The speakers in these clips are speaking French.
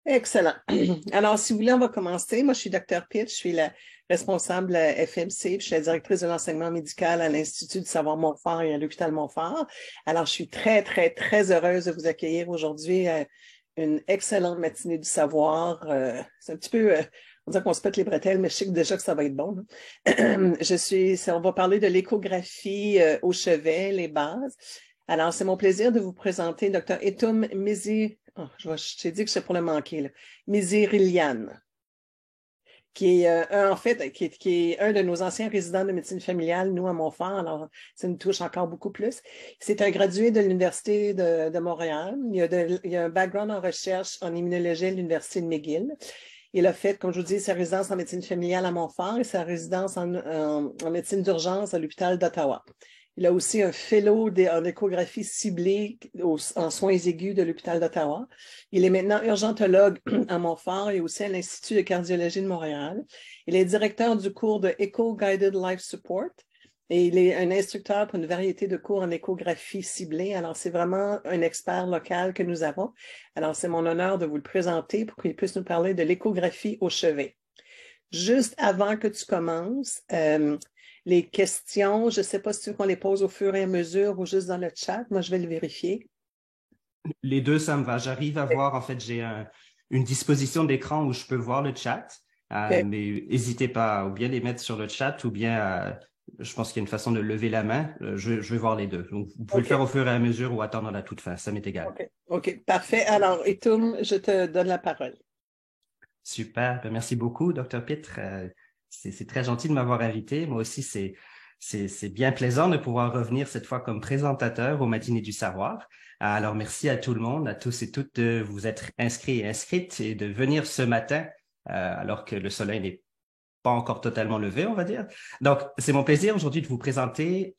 Excellent. Alors, si vous voulez, on va commencer. Moi, je suis Dr. Pitt, je suis la responsable FMC, puis je suis la directrice de l'enseignement médical à l'Institut du Savoir-Montfort et à l'hôpital Montfort. Alors, je suis très, très, très heureuse de vous accueillir aujourd'hui à une excellente matinée du savoir. C'est un petit peu, on dirait qu'on se pète les bretelles, mais je sais déjà que ça va être bon, là. On va parler de l'échographie au chevet, les bases. Alors, c'est mon plaisir de vous présenter Dr. Etum Mizi. Oh, je t'ai dit que c'est pour le manquer, là. Mizirilian, qui est qui est un de nos anciens résidents de médecine familiale, nous à Montfort. Alors, ça nous touche encore beaucoup plus. C'est un gradué de l'Université de Montréal. Il a un background en recherche en immunologie à l'Université de McGill. Il a fait, comme je vous dis, sa résidence en médecine familiale à Montfort et sa résidence en médecine d'urgence à l'hôpital d'Ottawa. Il a aussi un fellow en échographie ciblée en soins aigus de l'hôpital d'Ottawa. Il est maintenant urgentologue à Montfort et aussi à l'Institut de cardiologie de Montréal. Il est directeur du cours de Echo Guided Life Support et il est un instructeur pour une variété de cours en échographie ciblée. Alors, c'est vraiment un expert local que nous avons. Alors, c'est mon honneur de vous le présenter pour qu'il puisse nous parler de l'échographie au chevet. Juste avant que tu commences, les questions, je ne sais pas si tu veux qu'on les pose au fur et à mesure ou juste dans le chat. Moi, je vais le vérifier. Les deux, ça me va. J'arrive à voir, en fait, j'ai une disposition d'écran où je peux voir le chat, Okay. mais n'hésitez pas à ou bien les mettre sur le chat ou bien, je pense qu'il y a une façon de lever la main. Je vais voir les deux. Donc, vous pouvez le faire au fur et à mesure ou attendre à la toute fin. Ça m'est égal. OK, parfait. Alors, Etum, je te donne la parole. Super. Ben, merci beaucoup, Dr. Pitre. C'est très gentil de m'avoir invité. Moi aussi, c'est bien plaisant de pouvoir revenir cette fois comme présentateur au Matinées du Savoir. Alors, merci à tout le monde, à tous et toutes de vous être inscrits et inscrites et de venir ce matin alors que le soleil n'est pas encore totalement levé, on va dire. Donc, c'est mon plaisir aujourd'hui de vous présenter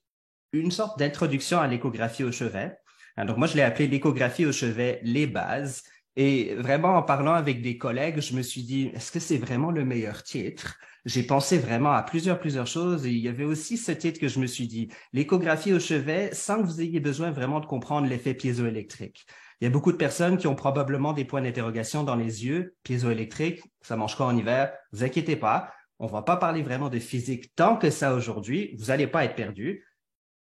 une sorte d'introduction à l'échographie au chevet. Donc, moi, je l'ai appelé l'échographie au chevet, les bases. Et vraiment, en parlant avec des collègues, je me suis dit, est-ce que c'est vraiment le meilleur titre? J'ai pensé vraiment à plusieurs choses et il y avait aussi ce titre que je me suis dit, l'échographie au chevet, sans que vous ayez besoin vraiment de comprendre l'effet piézoélectrique. Il y a beaucoup de personnes qui ont probablement des points d'interrogation dans les yeux. Piézoélectrique, ça mange quoi en hiver? Vous inquiétez pas, on va pas parler vraiment de physique tant que ça aujourd'hui. Vous n'allez pas être perdu.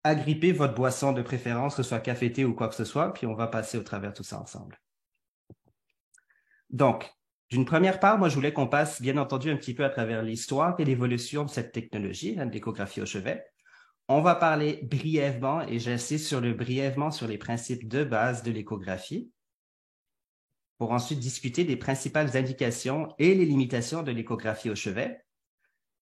Agrippez votre boisson de préférence, que ce soit café, thé ou quoi que ce soit, puis on va passer au travers tout ça ensemble. Donc, d'une première part, moi, je voulais qu'on passe, bien entendu, un petit peu à travers l'histoire et l'évolution de cette technologie, l'échographie au chevet. On va parler brièvement, et j'insiste sur le brièvement, sur les principes de base de l'échographie, pour ensuite discuter des principales indications et les limitations de l'échographie au chevet.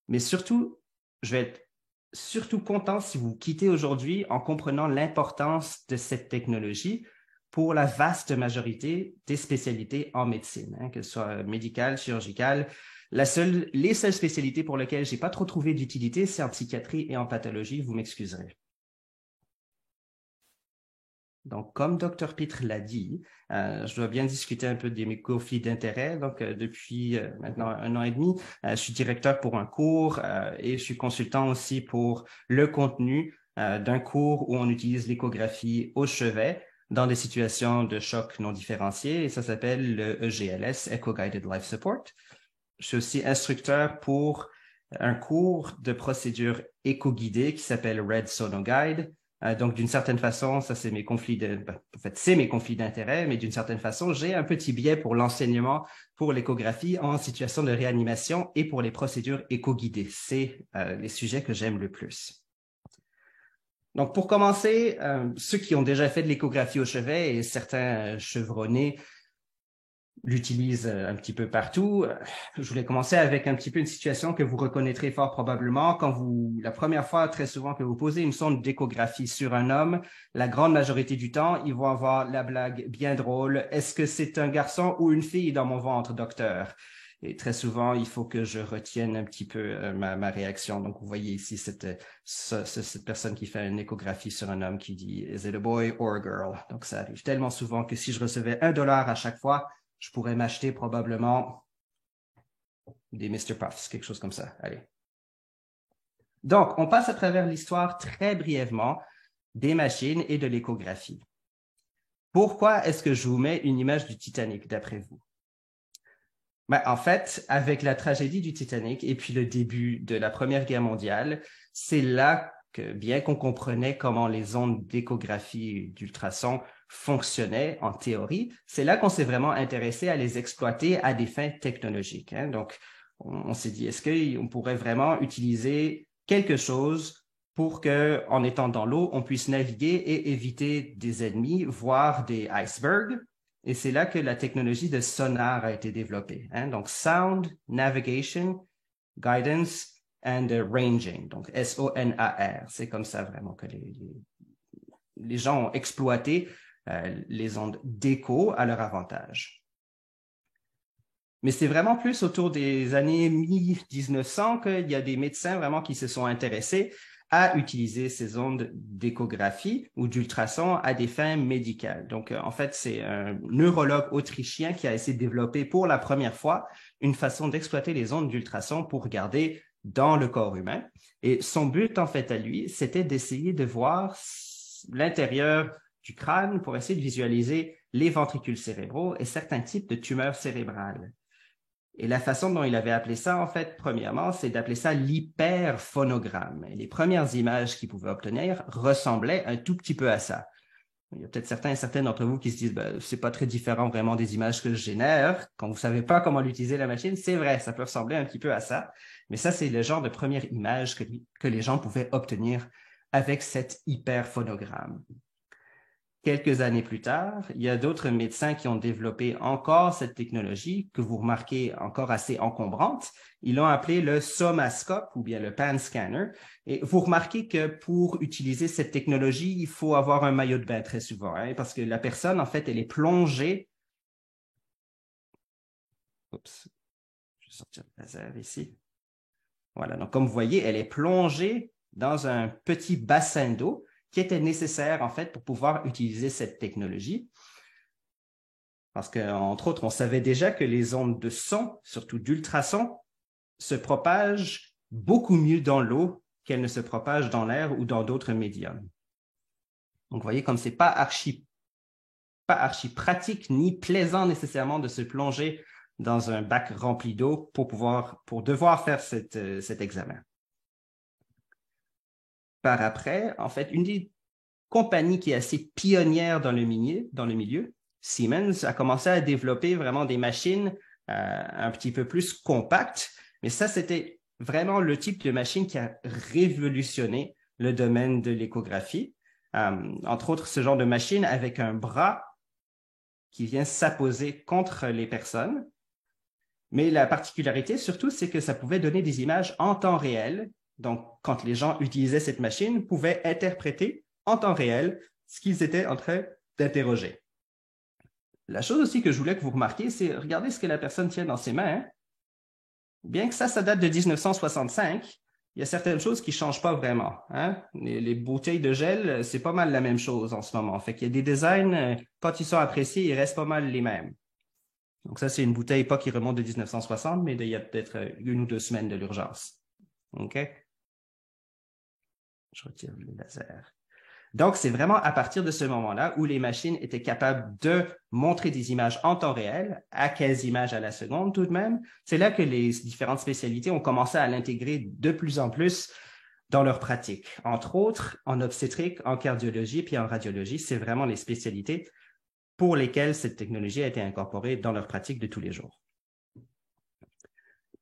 Mais surtout, je vais être surtout content si vous quittez aujourd'hui en comprenant l'importance de cette technologie pour la vaste majorité des spécialités en médecine, que ce soit médicale, chirurgicale. Les seules spécialités pour lesquelles je n'ai pas trop trouvé d'utilité, c'est en psychiatrie et en pathologie, vous m'excuserez. Donc, comme Dr. Pitre l'a dit, je dois bien discuter un peu de mes conflits d'intérêts. Donc, depuis maintenant 1 an et demi, je suis directeur pour un cours et je suis consultant aussi pour le contenu d'un cours où on utilise l'échographie au chevet dans des situations de choc non différenciées et ça s'appelle le EGLS, Echo Guided Life Support. Je suis aussi instructeur pour un cours de procédure éco-guidée qui s'appelle Red Sono Guide. Donc, d'une certaine façon, ça, c'est mes conflits c'est mes conflits d'intérêt, mais d'une certaine façon, j'ai un petit biais pour l'enseignement, pour l'échographie en situation de réanimation et pour les procédures éco-guidées. C'est les sujets que j'aime le plus. Donc, pour commencer, ceux qui ont déjà fait de l'échographie au chevet et certains chevronnés l'utilise un petit peu partout. Je voulais commencer avec un petit peu une situation que vous reconnaîtrez fort probablement quand la première fois, très souvent, que vous posez une sonde d'échographie sur un homme, la grande majorité du temps, ils vont avoir la blague bien drôle. Est-ce que c'est un garçon ou une fille dans mon ventre, docteur? Et très souvent, il faut que je retienne un petit peu ma réaction. Donc, vous voyez ici cette personne qui fait une échographie sur un homme qui dit « Is it a boy or a girl? » Donc, ça arrive tellement souvent que si je recevais $1 à chaque fois, je pourrais m'acheter probablement des Mr. Puffs, quelque chose comme ça. Allez. Donc, on passe à travers l'histoire très brièvement des machines et de l'échographie. Pourquoi est-ce que je vous mets une image du Titanic, d'après vous? Ben, en fait, avec la tragédie du Titanic et puis le début de la Première Guerre mondiale, c'est là que, bien qu'on comprenait comment les ondes d'échographie d'ultrasons fonctionnaient en théorie, c'est là qu'on s'est vraiment intéressé à les exploiter à des fins technologiques, hein. Donc, on s'est dit, est-ce qu'on pourrait vraiment utiliser quelque chose pour que, en étant dans l'eau, on puisse naviguer et éviter des ennemis, voire des icebergs? Et c'est là que la technologie de sonar a été développée, hein? Donc, Sound, Navigation, Guidance and Ranging. Donc, SONAR. C'est comme ça vraiment que les gens ont exploité les ondes d'écho à leur avantage. Mais c'est vraiment plus autour des années 1900 qu'il y a des médecins vraiment qui se sont intéressés à utiliser ces ondes d'échographie ou d'ultrasons à des fins médicales. Donc, en fait, c'est un neurologue autrichien qui a essayé de développer pour la première fois une façon d'exploiter les ondes d'ultrasons pour regarder dans le corps humain. Et son but, en fait, à lui, c'était d'essayer de voir l'intérieur du crâne pour essayer de visualiser les ventricules cérébraux et certains types de tumeurs cérébrales. Et la façon dont il avait appelé ça, en fait, premièrement, c'est d'appeler ça l'hyperphonogramme. Et les premières images qu'il pouvait obtenir ressemblaient un tout petit peu à ça. Il y a peut-être certains et certaines d'entre vous qui se disent, ben, c'est pas très différent vraiment des images que je génère. Quand vous savez pas comment l'utiliser la machine, c'est vrai, ça peut ressembler un petit peu à ça. Mais ça, c'est le genre de première image que les gens pouvaient obtenir avec cet hyperphonogramme. Quelques années plus tard, il y a d'autres médecins qui ont développé encore cette technologie que vous remarquez encore assez encombrante. Ils l'ont appelé le somascope ou bien le pan scanner. Et vous remarquez que pour utiliser cette technologie, il faut avoir un maillot de bain très souvent, hein, parce que la personne, en fait, elle est plongée. Oups, je vais sortir le laser ici. Voilà, donc comme vous voyez, elle est plongée dans un petit bassin d'eau qui était nécessaire, en fait, pour pouvoir utiliser cette technologie. Parce qu'entre autres, on savait déjà que les ondes de son, surtout d'ultrasons, se propagent beaucoup mieux dans l'eau qu'elles ne se propagent dans l'air ou dans d'autres médiums. Donc, vous voyez, comme c'est pas archi pratique ni plaisant nécessairement de se plonger dans un bac rempli d'eau pour devoir faire cet examen. Par après, en fait, une des compagnies qui est assez pionnière dans le milieu, Siemens, a commencé à développer vraiment des machines un petit peu plus compactes. Mais ça, c'était vraiment le type de machine qui a révolutionné le domaine de l'échographie. Entre autres, ce genre de machine avec un bras qui vient s'apposer contre les personnes. Mais la particularité, surtout, c'est que ça pouvait donner des images en temps réel. Donc, quand les gens utilisaient cette machine, pouvaient interpréter en temps réel ce qu'ils étaient en train d'interroger. La chose aussi que je voulais que vous remarquiez, c'est regardez ce que la personne tient dans ses mains, hein. Bien que ça date de 1965, il y a certaines choses qui ne changent pas vraiment, hein. Les bouteilles de gel, c'est pas mal la même chose en ce moment. Fait qu'il y a des designs, quand ils sont appréciés, ils restent pas mal les mêmes. Donc ça, c'est une bouteille pas qui remonte de 1960, mais d'il y a peut-être 1 ou 2 semaines de l'urgence. OK? Je retire le laser. Donc, c'est vraiment à partir de ce moment-là où les machines étaient capables de montrer des images en temps réel, à 15 images à la seconde tout de même. C'est là que les différentes spécialités ont commencé à l'intégrer de plus en plus dans leur pratique. Entre autres, en obstétrique, en cardiologie, puis en radiologie, c'est vraiment les spécialités pour lesquelles cette technologie a été incorporée dans leur pratique de tous les jours.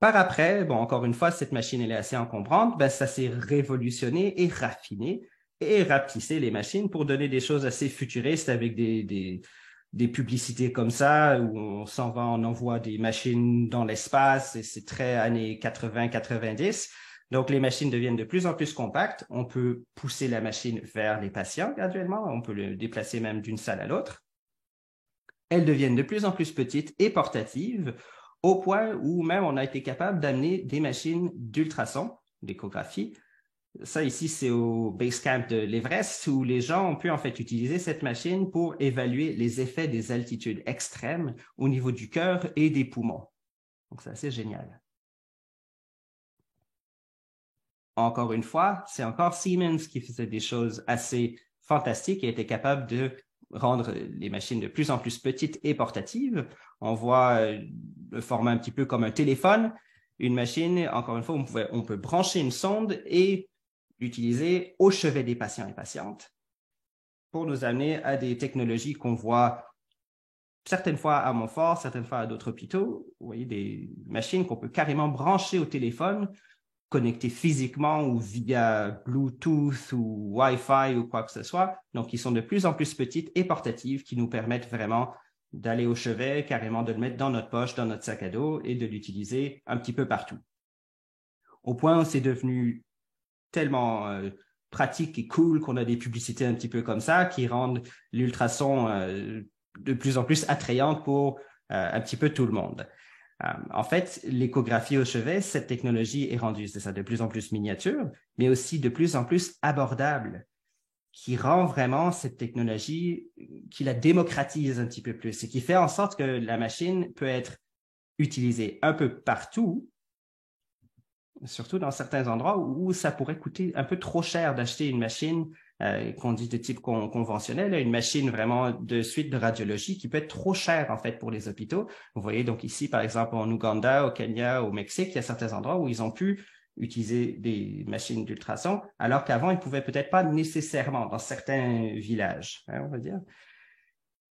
Par après, bon, encore une fois, cette machine elle est assez encombrante, ben, ça s'est révolutionné et raffiné et rapetissé les machines pour donner des choses assez futuristes avec des publicités comme ça où on s'en va, on envoie des machines dans l'espace et c'est très années 80-90. Donc, les machines deviennent de plus en plus compactes. On peut pousser la machine vers les patients graduellement. On peut le déplacer même d'une salle à l'autre. Elles deviennent de plus en plus petites et portatives, au point où même on a été capable d'amener des machines d'ultrasons, d'échographie. Ça ici, c'est au Base Camp de l'Everest, où les gens ont pu en fait utiliser cette machine pour évaluer les effets des altitudes extrêmes au niveau du cœur et des poumons. Donc, c'est assez génial. Encore une fois, c'est encore Siemens qui faisait des choses assez fantastiques et était capable de rendre les machines de plus en plus petites et portatives. On voit le format un petit peu comme un téléphone. Une machine, encore une fois, on peut brancher une sonde et l'utiliser au chevet des patients et patientes pour nous amener à des technologies qu'on voit certaines fois à Montfort, certaines fois à d'autres hôpitaux. Vous voyez, des machines qu'on peut carrément brancher au téléphone, connecter physiquement ou via Bluetooth ou Wi-Fi ou quoi que ce soit. Donc, qui sont de plus en plus petites et portatives, qui nous permettent vraiment d'aller au chevet, carrément de le mettre dans notre poche, dans notre sac à dos et de l'utiliser un petit peu partout. Au point où c'est devenu tellement pratique et cool qu'on a des publicités un petit peu comme ça qui rendent l'ultrason de plus en plus attrayante pour un petit peu tout le monde. En fait, l'échographie au chevet, cette technologie est rendue, c'est ça, de plus en plus miniature, mais aussi de plus en plus abordable, qui rend vraiment cette technologie, qui la démocratise un petit peu plus et qui fait en sorte que la machine peut être utilisée un peu partout, surtout dans certains endroits où ça pourrait coûter un peu trop cher d'acheter une machine qu'on dit de type conventionnel, une machine vraiment de suite de radiologie qui peut être trop chère en fait pour les hôpitaux. Vous voyez donc ici, par exemple, en Ouganda, au Kenya, au Mexique, il y a certains endroits où ils ont pu utiliser des machines d'ultrason, alors qu'avant, ils ne pouvaient peut-être pas nécessairement dans certains villages, on va dire.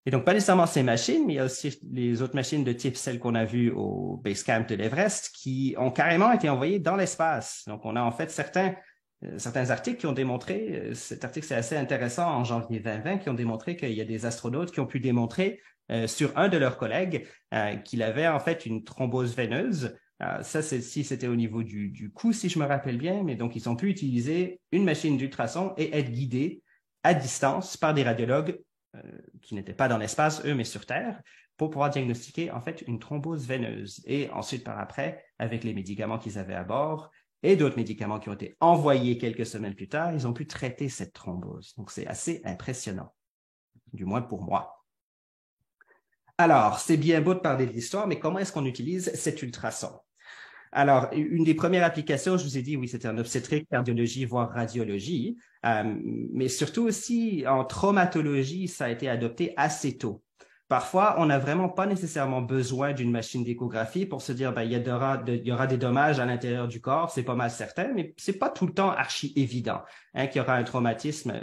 Et donc, pas nécessairement ces machines, mais il y a aussi les autres machines de type celles qu'on a vues au Basecamp de l'Everest qui ont carrément été envoyées dans l'espace. Donc, on a en fait certains articles qui ont démontré, cet article c'est assez intéressant en janvier 2020, qui ont démontré qu'il y a des astronautes qui ont pu démontrer sur un de leurs collègues qu'il avait en fait une thrombose veineuse. Ça, c'était au niveau du cou, si je me rappelle bien, mais donc ils ont pu utiliser une machine d'ultrason et être guidés à distance par des radiologues qui n'étaient pas dans l'espace, eux, mais sur Terre, pour pouvoir diagnostiquer en fait une thrombose veineuse. Et ensuite, par après, avec les médicaments qu'ils avaient à bord et d'autres médicaments qui ont été envoyés quelques semaines plus tard, ils ont pu traiter cette thrombose. Donc, c'est assez impressionnant, du moins pour moi. Alors, c'est bien beau de parler de l'histoire, mais comment est-ce qu'on utilise cet ultrason? Alors, une des premières applications, je vous ai dit, oui, c'était en obstétrique, cardiologie, voire radiologie, mais surtout aussi en traumatologie, ça a été adopté assez tôt. Parfois, on n'a vraiment pas nécessairement besoin d'une machine d'échographie pour se dire, ben, il y aura des dommages à l'intérieur du corps, c'est pas mal certain, mais c'est pas tout le temps archi évident qu'il y aura un traumatisme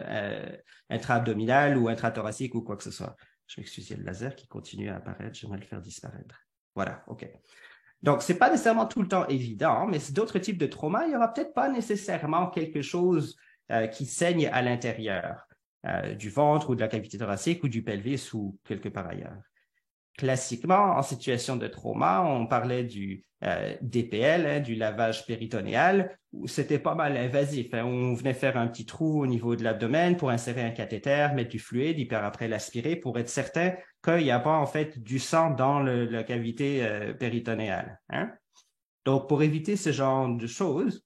intra-abdominal ou intrathoracique ou quoi que ce soit. Je m'excuse, il y a le laser qui continue à apparaître, j'aimerais le faire disparaître. Voilà, OK. Donc, c'est pas nécessairement tout le temps évident, mais d'autres types de traumas, il y aura peut-être pas nécessairement quelque chose qui saigne à l'intérieur du ventre ou de la cavité thoracique ou du pelvis ou quelque part ailleurs. Classiquement, en situation de trauma, on parlait du DPL, du lavage péritonéal, où c'était pas mal invasif. On venait faire un petit trou au niveau de l'abdomen pour insérer un cathéter, mettre du fluide, et puis après l'aspirer pour être certain qu'il n'y a pas en fait du sang dans la cavité péritonéale. Donc, pour éviter ce genre de choses,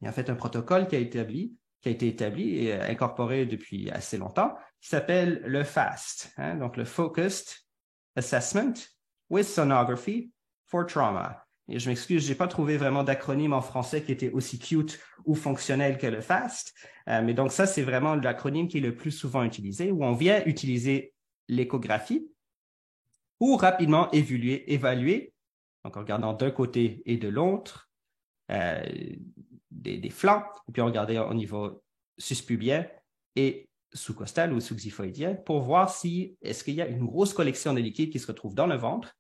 il y a en fait un protocole qui a été établi et incorporé depuis assez longtemps, qui s'appelle le FAST, donc le Focused Assessment with Sonography for Trauma. Et je m'excuse, j'ai pas trouvé vraiment d'acronyme en français qui était aussi cute ou fonctionnel que le FAST, mais donc ça, c'est vraiment l'acronyme qui est le plus souvent utilisé, où on vient utiliser l'échographie pour rapidement évaluer, donc en regardant d'un côté et de l'autre, des flancs, et puis on regardait au niveau suspubien et sous-costal ou sous-xiphoïdien pour voir si est-ce qu'il y a une grosse collection de liquide qui se retrouve dans le ventre,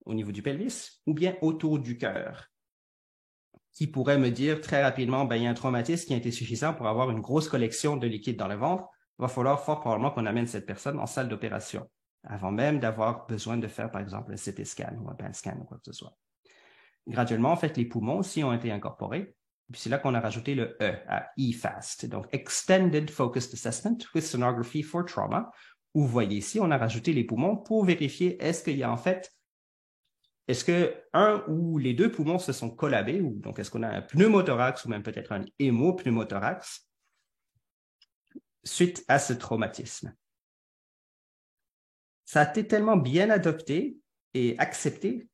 au niveau du pelvis, ou bien autour du cœur, qui pourrait me dire très rapidement, ben, il y a un traumatisme qui a été suffisant pour avoir une grosse collection de liquide dans le ventre. Il va falloir fort probablement qu'on amène cette personne en salle d'opération, avant même d'avoir besoin de faire, par exemple, un CT scan ou un PAN scan ou quoi que ce soit. Graduellement, en fait, les poumons aussi ont été incorporés. Puis c'est là qu'on a rajouté le E à EFAST, donc Extended Focused Assessment with Sonography for Trauma, où vous voyez ici, on a rajouté les poumons pour vérifier est-ce que un ou les deux poumons se sont collabés, ou donc est-ce qu'on a un pneumothorax ou même peut-être un hémopneumothorax suite à ce traumatisme. Ça a été tellement bien adopté et accepté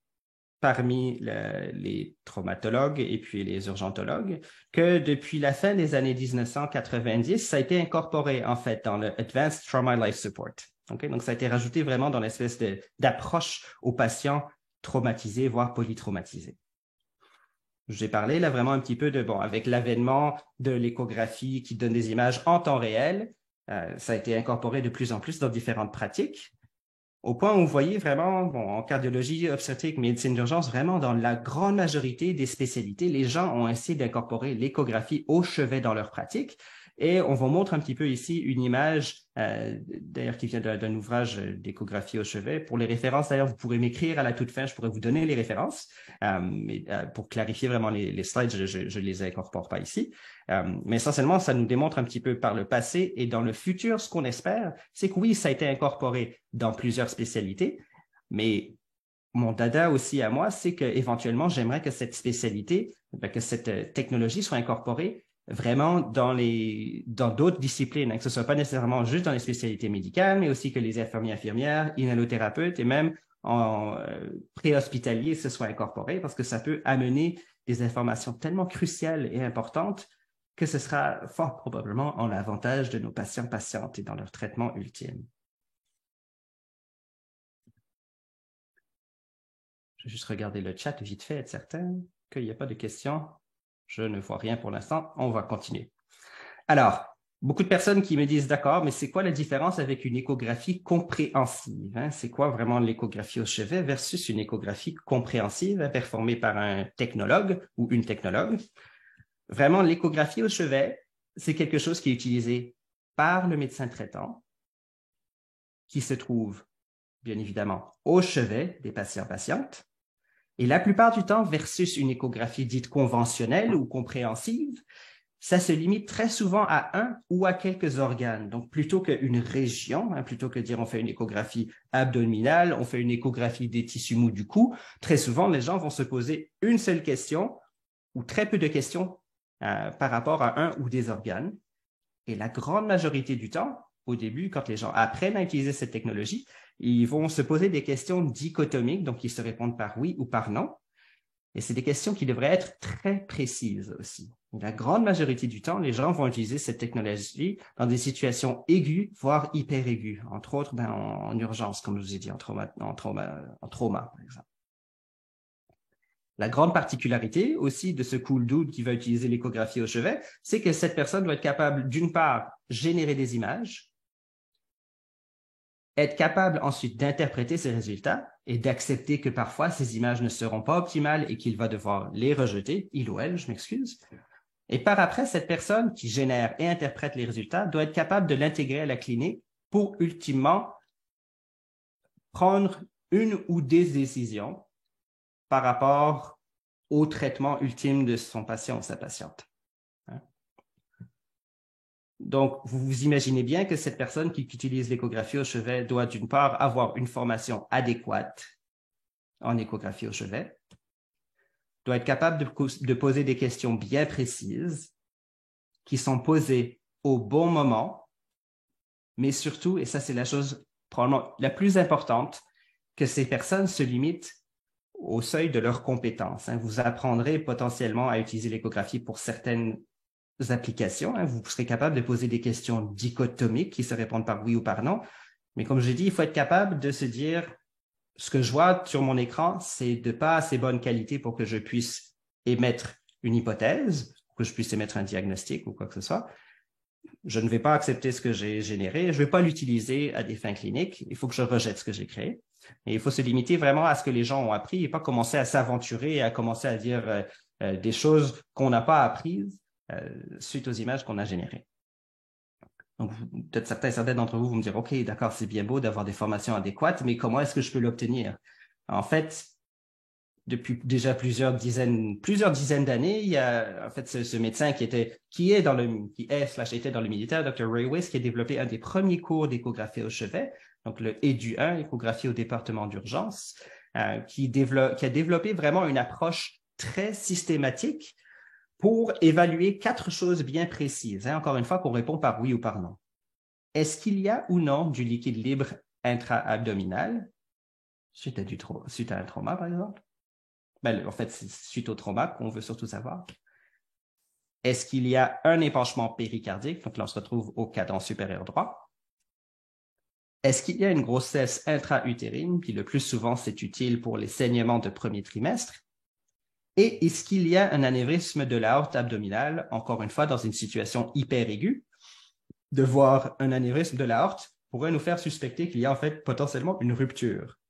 parmi les traumatologues et puis les urgentologues que depuis la fin des années 1990, ça a été incorporé en fait dans le Advanced Trauma Life Support. Okay? Donc, ça a été rajouté vraiment dans l'espèce d'approche aux patients traumatisés, voire polytraumatisés. J'ai parlé là vraiment un petit peu de, bon, avec l'avènement de l'échographie qui donne des images en temps réel, ça a été incorporé de plus en plus dans différentes pratiques. Au point où vous voyez vraiment, bon, en cardiologie, obstétrique, médecine d'urgence, vraiment dans la grande majorité des spécialités, les gens ont essayé d'incorporer l'échographie au chevet dans leur pratique. Et on vous montre un petit peu ici une image, d'ailleurs, qui vient d'un ouvrage d'échographie au chevet. Pour les références, d'ailleurs, vous pourrez m'écrire à la toute fin, je pourrais vous donner les références. Mais pour clarifier vraiment les slides, je les incorpore pas ici. Mais essentiellement, ça nous démontre un petit peu par le passé et dans le futur, ce qu'on espère, c'est que oui, ça a été incorporé dans plusieurs spécialités, mais mon dada aussi à moi, c'est qu'éventuellement, j'aimerais que cette spécialité, que cette technologie soit incorporée vraiment dans d'autres disciplines, hein, que ce soit pas nécessairement juste dans les spécialités médicales, mais aussi que les infirmières, inhalothérapeutes et même en préhospitalier se soient incorporés parce que ça peut amener des informations tellement cruciales et importantes que ce sera fort probablement en avantage de nos patients-patientes et dans leur traitement ultime. Je vais juste regarder le chat vite fait, être certain qu'il n'y a pas de questions. Je ne vois rien pour l'instant. On va continuer. Alors, beaucoup de personnes qui me disent, d'accord, mais c'est quoi la différence avec une échographie compréhensive? Hein? C'est quoi vraiment l'échographie au chevet versus une échographie compréhensive hein, performée par un technologue ou une technologue? Vraiment, l'échographie au chevet, c'est quelque chose qui est utilisé par le médecin traitant qui se trouve, bien évidemment, au chevet des patients-patientes. Et la plupart du temps, versus une échographie dite conventionnelle ou compréhensive, ça se limite très souvent à un ou à quelques organes. Donc, plutôt qu'une région, hein, plutôt que de dire on fait une échographie abdominale, on fait une échographie des tissus mous du cou, très souvent, les gens vont se poser une seule question ou très peu de questions par rapport à un ou des organes. Et la grande majorité du temps, au début, quand les gens apprennent à utiliser cette technologie, ils vont se poser des questions dichotomiques, donc ils se répondent par oui ou par non. Et c'est des questions qui devraient être très précises aussi. La grande majorité du temps, les gens vont utiliser cette technologie dans des situations aiguës, voire hyper aiguës, entre autres en urgence, comme je vous ai dit, en trauma, par exemple. La grande particularité aussi de ce cool dude qui va utiliser l'échographie au chevet, c'est que cette personne doit être capable, d'une part, générer des images, être capable ensuite d'interpréter ces résultats et d'accepter que parfois ces images ne seront pas optimales et qu'il va devoir les rejeter, il ou elle, je m'excuse. Et par après, cette personne qui génère et interprète les résultats doit être capable de l'intégrer à la clinique pour ultimement prendre une ou des décisions par rapport au traitement ultime de son patient ou sa patiente. Donc, vous vous imaginez bien que cette personne qui utilise l'échographie au chevet doit d'une part avoir une formation adéquate en échographie au chevet, doit être capable de poser des questions bien précises qui sont posées au bon moment, mais surtout, et ça c'est la chose probablement la plus importante, que ces personnes se limitent au seuil de leurs compétences. Vous apprendrez potentiellement à utiliser l'échographie pour certaines applications. Vous serez capable de poser des questions dichotomiques qui se répondent par oui ou par non. Mais comme j'ai dit, il faut être capable de se dire, ce que je vois sur mon écran, c'est de pas assez bonne qualité pour que je puisse émettre une hypothèse, pour que je puisse émettre un diagnostic ou quoi que ce soit. Je ne vais pas accepter ce que j'ai généré. Je ne vais pas l'utiliser à des fins cliniques. Il faut que je rejette ce que j'ai créé. Et il faut se limiter vraiment à ce que les gens ont appris et pas commencer à s'aventurer et à commencer à dire des choses qu'on n'a pas apprises suite aux images qu'on a générées. Donc, peut-être certains d'entre vous vont me dire, OK, d'accord, c'est bien beau d'avoir des formations adéquates, mais comment est-ce que je peux l'obtenir? En fait, depuis déjà plusieurs dizaines d'années, il y a en fait ce médecin qui était dans le militaire, Dr. Ray Weiss, qui a développé un des premiers cours d'échographie au chevet, donc le EDU1, échographie au département d'urgence, qui a développé vraiment une approche très systématique pour évaluer 4 choses bien précises. Encore une fois, qu'on répond par oui ou par non. Est-ce qu'il y a ou non du liquide libre intra-abdominal suite à un trauma, par exemple? en fait, c'est suite au trauma qu'on veut surtout savoir. Est-ce qu'il y a un épanchement péricardique? Donc là, on se retrouve au cadran supérieur droit. Est-ce qu'il y a une grossesse intra-utérine? Puis le plus souvent, c'est utile pour les saignements de premier trimestre. Et est-ce qu'il y a un anévrisme de l'aorte abdominale? Encore une fois, dans une situation hyper aiguë, de voir un anévrisme de l'aorte pourrait nous faire suspecter qu'il y a en fait potentiellement une rupture.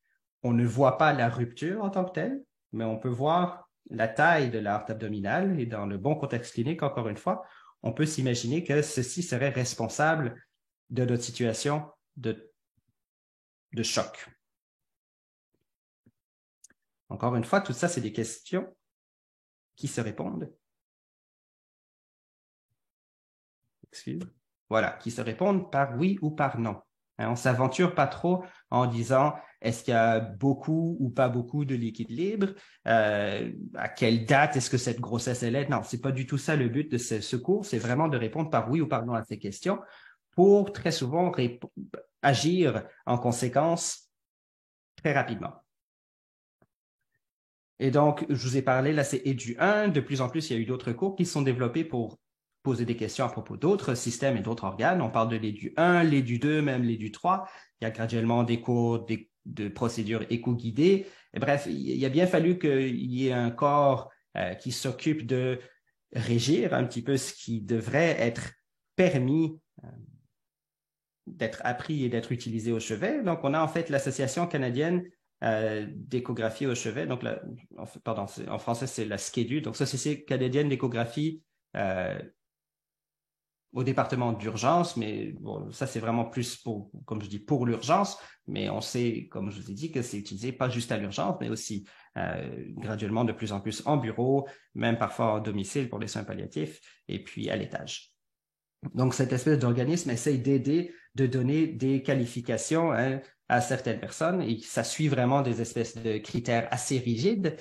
On ne voit pas la rupture en tant que telle, mais on peut voir la taille de l'aorte abdominale et dans le bon contexte clinique, encore une fois, on peut s'imaginer que ceci serait responsable de notre situation de choc. Encore une fois, tout ça, c'est des questions qui se répondent. Excuse. Voilà, qui se répondent par oui ou par non. On ne s'aventure pas trop en disant est-ce qu'il y a beaucoup ou pas beaucoup de liquide libre, à quelle date est-ce que cette grossesse elle est. Non, c'est pas du tout ça le but de ce cours, c'est vraiment de répondre par oui ou par non à ces questions pour très souvent agir en conséquence très rapidement. Et donc, je vous ai parlé, là, c'est EDU1. De plus en plus, il y a eu d'autres cours qui sont développés pour poser des questions à propos d'autres systèmes et d'autres organes. On parle de l'EDU1, l'EDU2, même l'EDU3. Il y a graduellement des cours de procédures éco-guidées. Et bref, il a bien fallu qu'il y ait un corps qui s'occupe de régir un petit peu ce qui devrait être permis d'être appris et d'être utilisé au chevet. Donc, on a en fait l'Association canadienne d'échographie au chevet. Donc, pardon, en français, c'est la SCEDU. Donc, Société canadienne d'échographie au département d'urgence, mais bon, ça, c'est vraiment plus pour, comme je dis, pour l'urgence. Mais on sait, comme je vous ai dit, que c'est utilisé pas juste à l'urgence, mais aussi graduellement de plus en plus en bureau, même parfois en domicile pour les soins palliatifs, et puis à l'étage. Donc, cette espèce d'organisme essaye d'aider, de donner des qualifications à certaines personnes et ça suit vraiment des espèces de critères assez rigides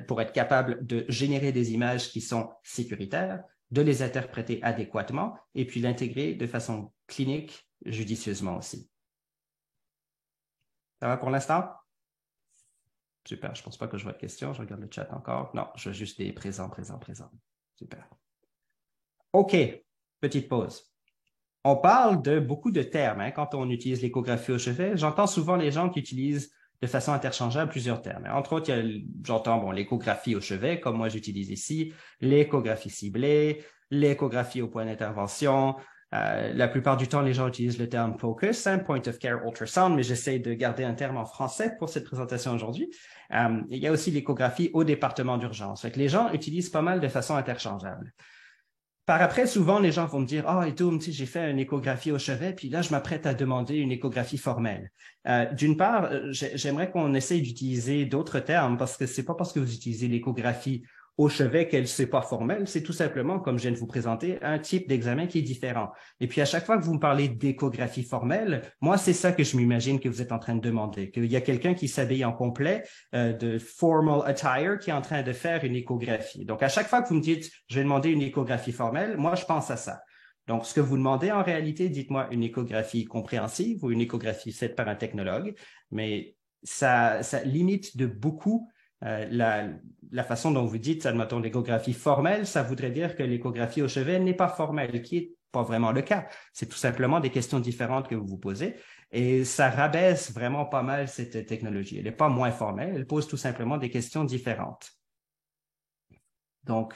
pour être capable de générer des images qui sont sécuritaires, de les interpréter adéquatement et puis l'intégrer de façon clinique judicieusement aussi. Ça va pour l'instant? Super, je ne pense pas que je vois de questions. Je regarde le chat encore. Non, je vois juste des présents. Super. OK, petite pause. On parle de beaucoup de termes quand on utilise l'échographie au chevet. J'entends souvent les gens qui utilisent de façon interchangeable plusieurs termes. Entre autres, j'entends l'échographie au chevet, comme moi j'utilise ici, l'échographie ciblée, l'échographie au point d'intervention. La plupart du temps, les gens utilisent le terme focus, point of care ultrasound, mais j'essaie de garder un terme en français pour cette présentation aujourd'hui. Il y a aussi l'échographie au département d'urgence. Les gens utilisent pas mal de façon interchangeable. Par après, souvent, les gens vont me dire « Ah, et tout, j'ai fait une échographie au chevet, puis là, je m'apprête à demander une échographie formelle. » D'une part, j'aimerais qu'on essaye d'utiliser d'autres termes parce que c'est pas parce que vous utilisez l'échographie au chevet qu'elle n'est pas formelle, c'est tout simplement, comme je viens de vous présenter, un type d'examen qui est différent. Et puis, à chaque fois que vous me parlez d'échographie formelle, moi, c'est ça que je m'imagine que vous êtes en train de demander, qu'il y a quelqu'un qui s'habille en complet de formal attire qui est en train de faire une échographie. Donc, à chaque fois que vous me dites « je vais demander une échographie formelle », moi, je pense à ça. Donc, ce que vous demandez en réalité, dites-moi une échographie compréhensive ou une échographie faite par un technologue, mais ça limite de beaucoup la façon dont vous dites, admettons, l'échographie formelle, ça voudrait dire que l'échographie au chevet n'est pas formelle, qui n'est pas vraiment le cas. C'est tout simplement des questions différentes que vous vous posez et ça rabaisse vraiment pas mal cette technologie. Elle n'est pas moins formelle, elle pose tout simplement des questions différentes. Donc,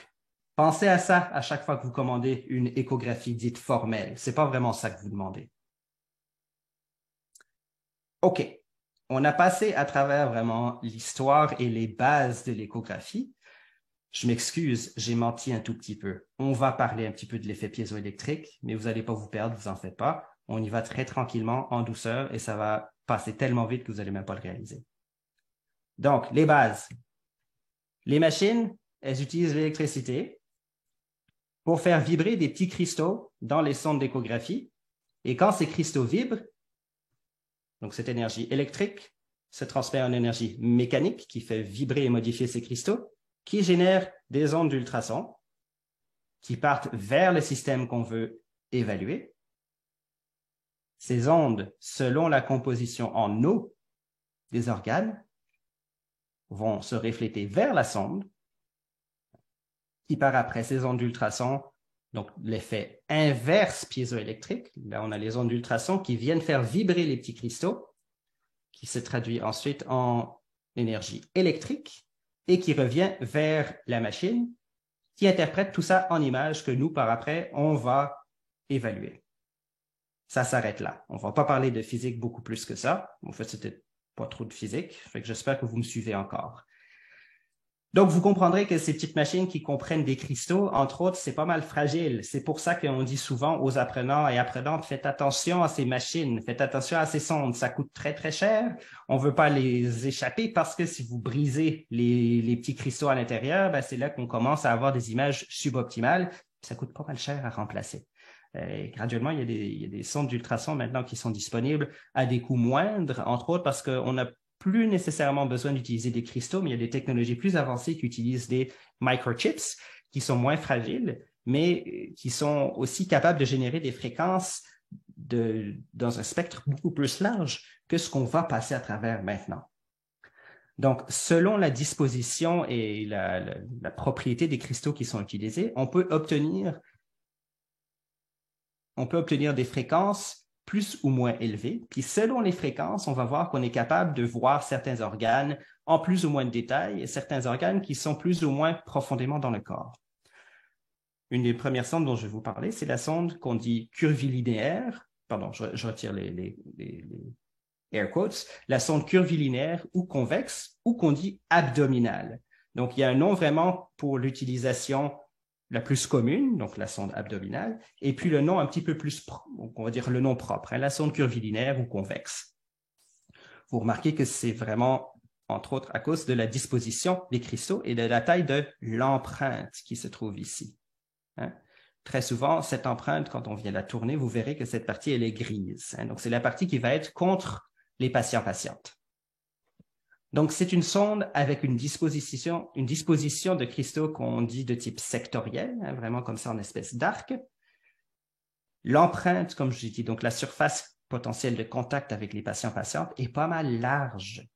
pensez à ça à chaque fois que vous commandez une échographie dite formelle. Ce n'est pas vraiment ça que vous demandez. OK. On a passé à travers vraiment l'histoire et les bases de l'échographie. Je m'excuse, j'ai menti un tout petit peu. On va parler un petit peu de l'effet piézoélectrique, mais vous n'allez pas vous perdre, vous en faites pas. On y va très tranquillement, en douceur, et ça va passer tellement vite que vous n'allez même pas le réaliser. Donc, les bases. Les machines, elles utilisent l'électricité pour faire vibrer des petits cristaux dans les sondes d'échographie. Et quand ces cristaux vibrent, donc cette énergie électrique se transfère en énergie mécanique qui fait vibrer et modifier ces cristaux, qui génère des ondes d'ultrasons qui partent vers le système qu'on veut évaluer. Ces ondes, selon la composition en eau des organes, vont se refléter vers la sonde, qui part après ces ondes d'ultrasons, donc l'effet inverse piézoélectrique. Là, on a les ondes d'ultrasons qui viennent faire vibrer les petits cristaux, qui se traduit ensuite en énergie électrique et qui revient vers la machine, qui interprète tout ça en images que nous, par après, on va évaluer. Ça s'arrête là. On ne va pas parler de physique beaucoup plus que ça. En fait, c'était pas trop de physique. Fait que j'espère que vous me suivez encore. Donc, vous comprendrez que ces petites machines qui comprennent des cristaux, entre autres, c'est pas mal fragile. C'est pour ça qu'on dit souvent aux apprenants et apprenantes, faites attention à ces machines, faites attention à ces sondes. Ça coûte très, très cher. On veut pas les échapper parce que si vous brisez les petits cristaux à l'intérieur, ben, c'est là qu'on commence à avoir des images suboptimales. Ça coûte pas mal cher à remplacer. Graduellement, il y a des sondes d'ultrasons maintenant qui sont disponibles à des coûts moindres, entre autres parce qu'on a plus nécessairement besoin d'utiliser des cristaux, mais il y a des technologies plus avancées qui utilisent des microchips qui sont moins fragiles, mais qui sont aussi capables de générer des fréquences dans un spectre beaucoup plus large que ce qu'on va passer à travers maintenant. Donc, selon la disposition et la propriété des cristaux qui sont utilisés, on peut obtenir des fréquences plus ou moins élevées. Puis selon les fréquences, on va voir qu'on est capable de voir certains organes en plus ou moins de détails et certains organes qui sont plus ou moins profondément dans le corps. Une des premières sondes dont je vais vous parler, c'est la sonde qu'on dit curvilinéaire. Pardon, je retire les air quotes. La sonde curvilinéaire ou convexe ou qu'on dit abdominale. Donc, il y a un nom vraiment pour l'utilisation la plus commune, donc la sonde abdominale, et puis le nom un petit peu plus, on va dire le nom propre, la sonde curvilinéaire ou convexe. Vous remarquez que c'est vraiment, entre autres, à cause de la disposition des cristaux et de la taille de l'empreinte qui se trouve ici. Très souvent, cette empreinte, quand on vient la tourner, vous verrez que cette partie, elle est grise. Donc, c'est la partie qui va être contre les patients-patientes. Donc, c'est une sonde avec une disposition de cristaux qu'on dit de type sectoriel, vraiment comme ça en espèce d'arc. L'empreinte, comme je l'ai dit, donc la surface potentielle de contact avec les patients-patientes est pas mal large.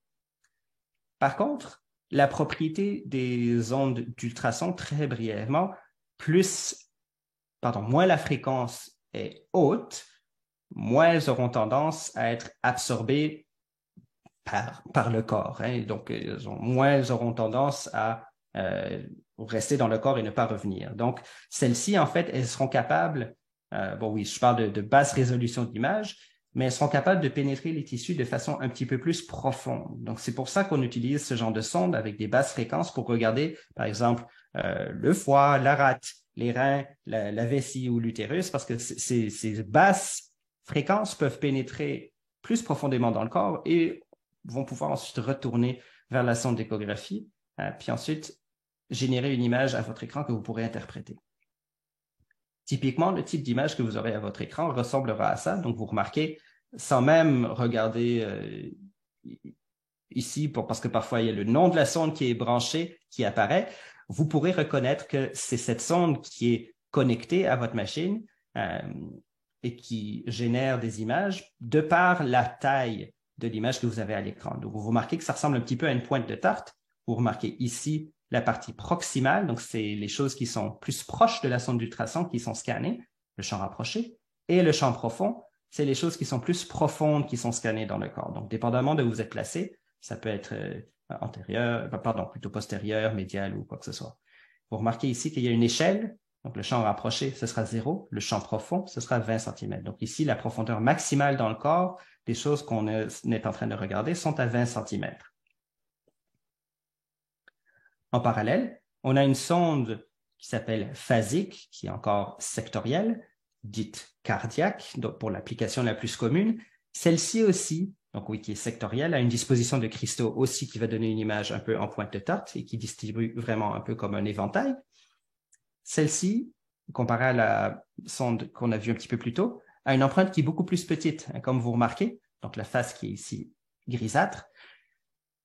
Par contre, la propriété des ondes d'ultrasons, très brièvement, moins la fréquence est haute, moins elles auront tendance à être absorbées par le corps. Donc, moins elles auront tendance à rester dans le corps et ne pas revenir. Donc, celles-ci, en fait, elles seront capables, je parle de basse résolution d'image, mais elles seront capables de pénétrer les tissus de façon un petit peu plus profonde. Donc, c'est pour ça qu'on utilise ce genre de sonde avec des basses fréquences pour regarder, par exemple, le foie, la rate, les reins, la vessie ou l'utérus, parce que ces basses fréquences peuvent pénétrer plus profondément dans le corps et vont pouvoir ensuite retourner vers la sonde d'échographie, puis ensuite générer une image à votre écran que vous pourrez interpréter. Typiquement, le type d'image que vous aurez à votre écran ressemblera à ça. Donc, vous remarquez, sans même regarder ici, parce que parfois il y a le nom de la sonde qui est branché, qui apparaît, vous pourrez reconnaître que c'est cette sonde qui est connectée à votre machine et qui génère des images de par la taille de l'image que vous avez à l'écran. Donc, vous remarquez que ça ressemble un petit peu à une pointe de tarte. Vous remarquez ici la partie proximale, donc c'est les choses qui sont plus proches de la sonde d'ultrason qui sont scannées, le champ rapproché, et le champ profond, c'est les choses qui sont plus profondes qui sont scannées dans le corps. Donc, dépendamment de où vous êtes placé, ça peut être plutôt postérieur, médial ou quoi que ce soit. Vous remarquez ici qu'il y a une échelle. Donc, le champ rapproché, ce sera 0. Le champ profond, ce sera 20 cm. Donc, ici, la profondeur maximale dans le corps des choses qu'on est en train de regarder sont à 20 cm. En parallèle, on a une sonde qui s'appelle phasique, qui est encore sectorielle, dite cardiaque, donc pour l'application la plus commune. Celle-ci aussi, donc oui, qui est sectorielle, a une disposition de cristaux aussi qui va donner une image un peu en pointe de tarte et qui distribue vraiment un peu comme un éventail. Celle-ci, comparée à la sonde qu'on a vue un petit peu plus tôt, a une empreinte qui est beaucoup plus petite, comme vous remarquez. Donc, la face qui est ici grisâtre,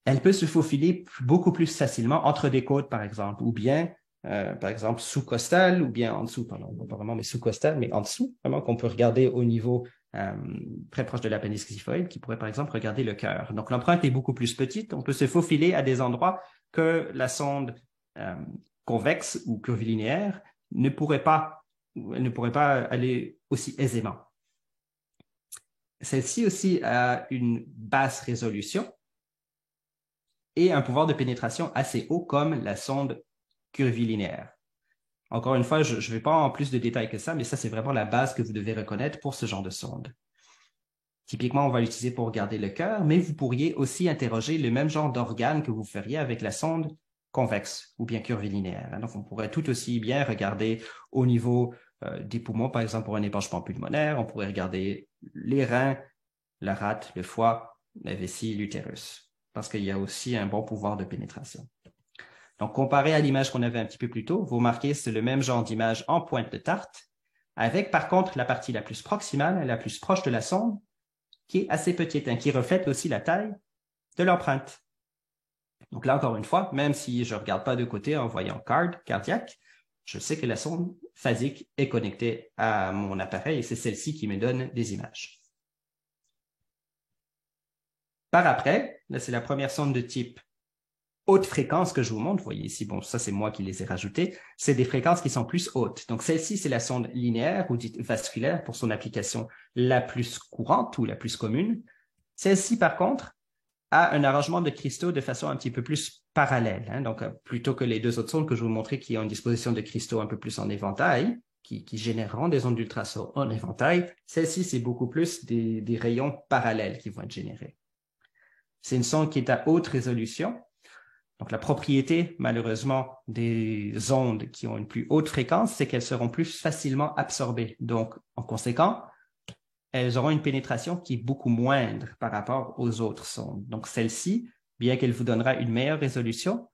elle peut se faufiler beaucoup plus facilement entre des côtes, par exemple, ou bien, par exemple, sous-costal, ou bien en dessous, pardon, pas vraiment, mais sous-costal, mais en dessous, vraiment qu'on peut regarder au niveau euh, très proche de l'appendice xiphoïde, qui pourrait par exemple regarder le cœur. Donc l'empreinte est beaucoup plus petite. On peut se faufiler à des endroits que la sonde euh, convexe ou curvilinéaire ne pourrait pas, elle ne pourrait pas aller aussi aisément. Celle-ci aussi a une basse résolution et un pouvoir de pénétration assez haut comme la sonde curvilinéaire. Encore une fois, je ne vais pas en plus de détails que ça, mais ça, c'est vraiment la base que vous devez reconnaître pour ce genre de sonde. Typiquement, on va l'utiliser pour regarder le cœur, mais vous pourriez aussi interroger le même genre d'organe que vous feriez avec la sonde convexe ou bien curvilinéaire. Donc, on pourrait tout aussi bien regarder au niveau des poumons, par exemple, pour un épanchement pulmonaire, on pourrait regarder les reins, la rate, le foie, la vessie, l'utérus, parce qu'il y a aussi un bon pouvoir de pénétration. Donc, comparé à l'image qu'on avait un petit peu plus tôt, vous remarquez, c'est le même genre d'image en pointe de tarte, avec par contre la partie la plus proximale, la plus proche de la sonde, qui est assez petite, hein, qui reflète aussi la taille de l'empreinte. Donc là, encore une fois, même si je ne regarde pas de côté en voyant cardiaque, je sais que la sonde phasique est connectée à mon appareil et c'est celle-ci qui me donne des images. Par après, là, c'est la première sonde de type haute fréquence que je vous montre. Vous voyez ici, bon, ça, c'est moi qui les ai rajoutées. C'est des fréquences qui sont plus hautes. Donc, celle-ci, c'est la sonde linéaire ou dite vasculaire pour son application la plus courante ou la plus commune. Celle-ci, par contre, a un arrangement de cristaux de façon un petit peu plus parallèle. Hein. Donc, plutôt que les deux autres sondes que je vous montrais qui ont une disposition de cristaux un peu plus en éventail, qui généreront des ondes d'ultrasons en éventail, celle-ci, c'est beaucoup plus des rayons parallèles qui vont être générés. C'est une sonde qui est à haute résolution. Donc, la propriété, malheureusement, des ondes qui ont une plus haute fréquence, c'est qu'elles seront plus facilement absorbées. Donc, en conséquent, elles auront une pénétration qui est beaucoup moindre par rapport aux autres sondes. Donc, celle-ci, bien qu'elle vous donnera une meilleure résolution,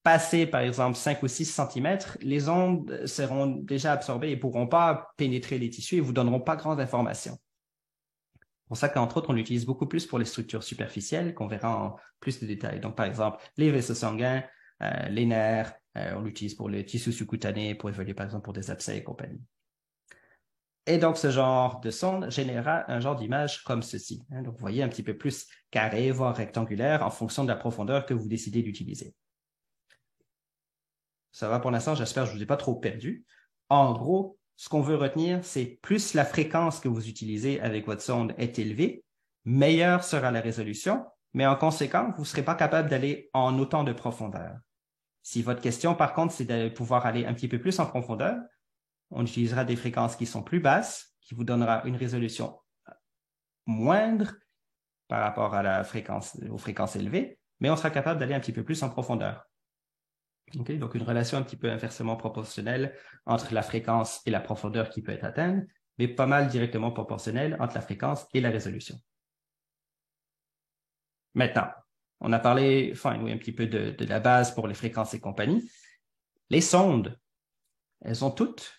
passé par exemple 5 ou 6 cm, les ondes seront déjà absorbées et ne pourront pas pénétrer les tissus et ne vous donneront pas grande information. C'est pour ça qu'entre autres, on l'utilise beaucoup plus pour les structures superficielles qu'on verra en plus de détails. Donc, par exemple, les vaisseaux sanguins, les nerfs, on l'utilise pour les tissus sous-cutanés, pour évaluer par exemple pour des abcès et compagnie. Et donc, ce genre de sonde générera un genre d'image comme ceci. Hein. Donc, vous voyez un petit peu plus carré, voire rectangulaire, en fonction de la profondeur que vous décidez d'utiliser. Ça va pour l'instant, j'espère que je ne vous ai pas trop perdu. En gros, ce qu'on veut retenir, c'est plus la fréquence que vous utilisez avec votre sonde est élevée, meilleure sera la résolution, mais en conséquent, vous ne serez pas capable d'aller en autant de profondeur. Si votre question, par contre, c'est de pouvoir aller un petit peu plus en profondeur, on utilisera des fréquences qui sont plus basses, qui vous donnera une résolution moindre par rapport à aux fréquences élevées, mais on sera capable d'aller un petit peu plus en profondeur. Okay? Donc, une relation un petit peu inversement proportionnelle entre la fréquence et la profondeur qui peut être atteinte, mais pas mal directement proportionnelle entre la fréquence et la résolution. Maintenant, on a parlé, un petit peu de la base pour les fréquences et compagnie. Les sondes, elles ont toutes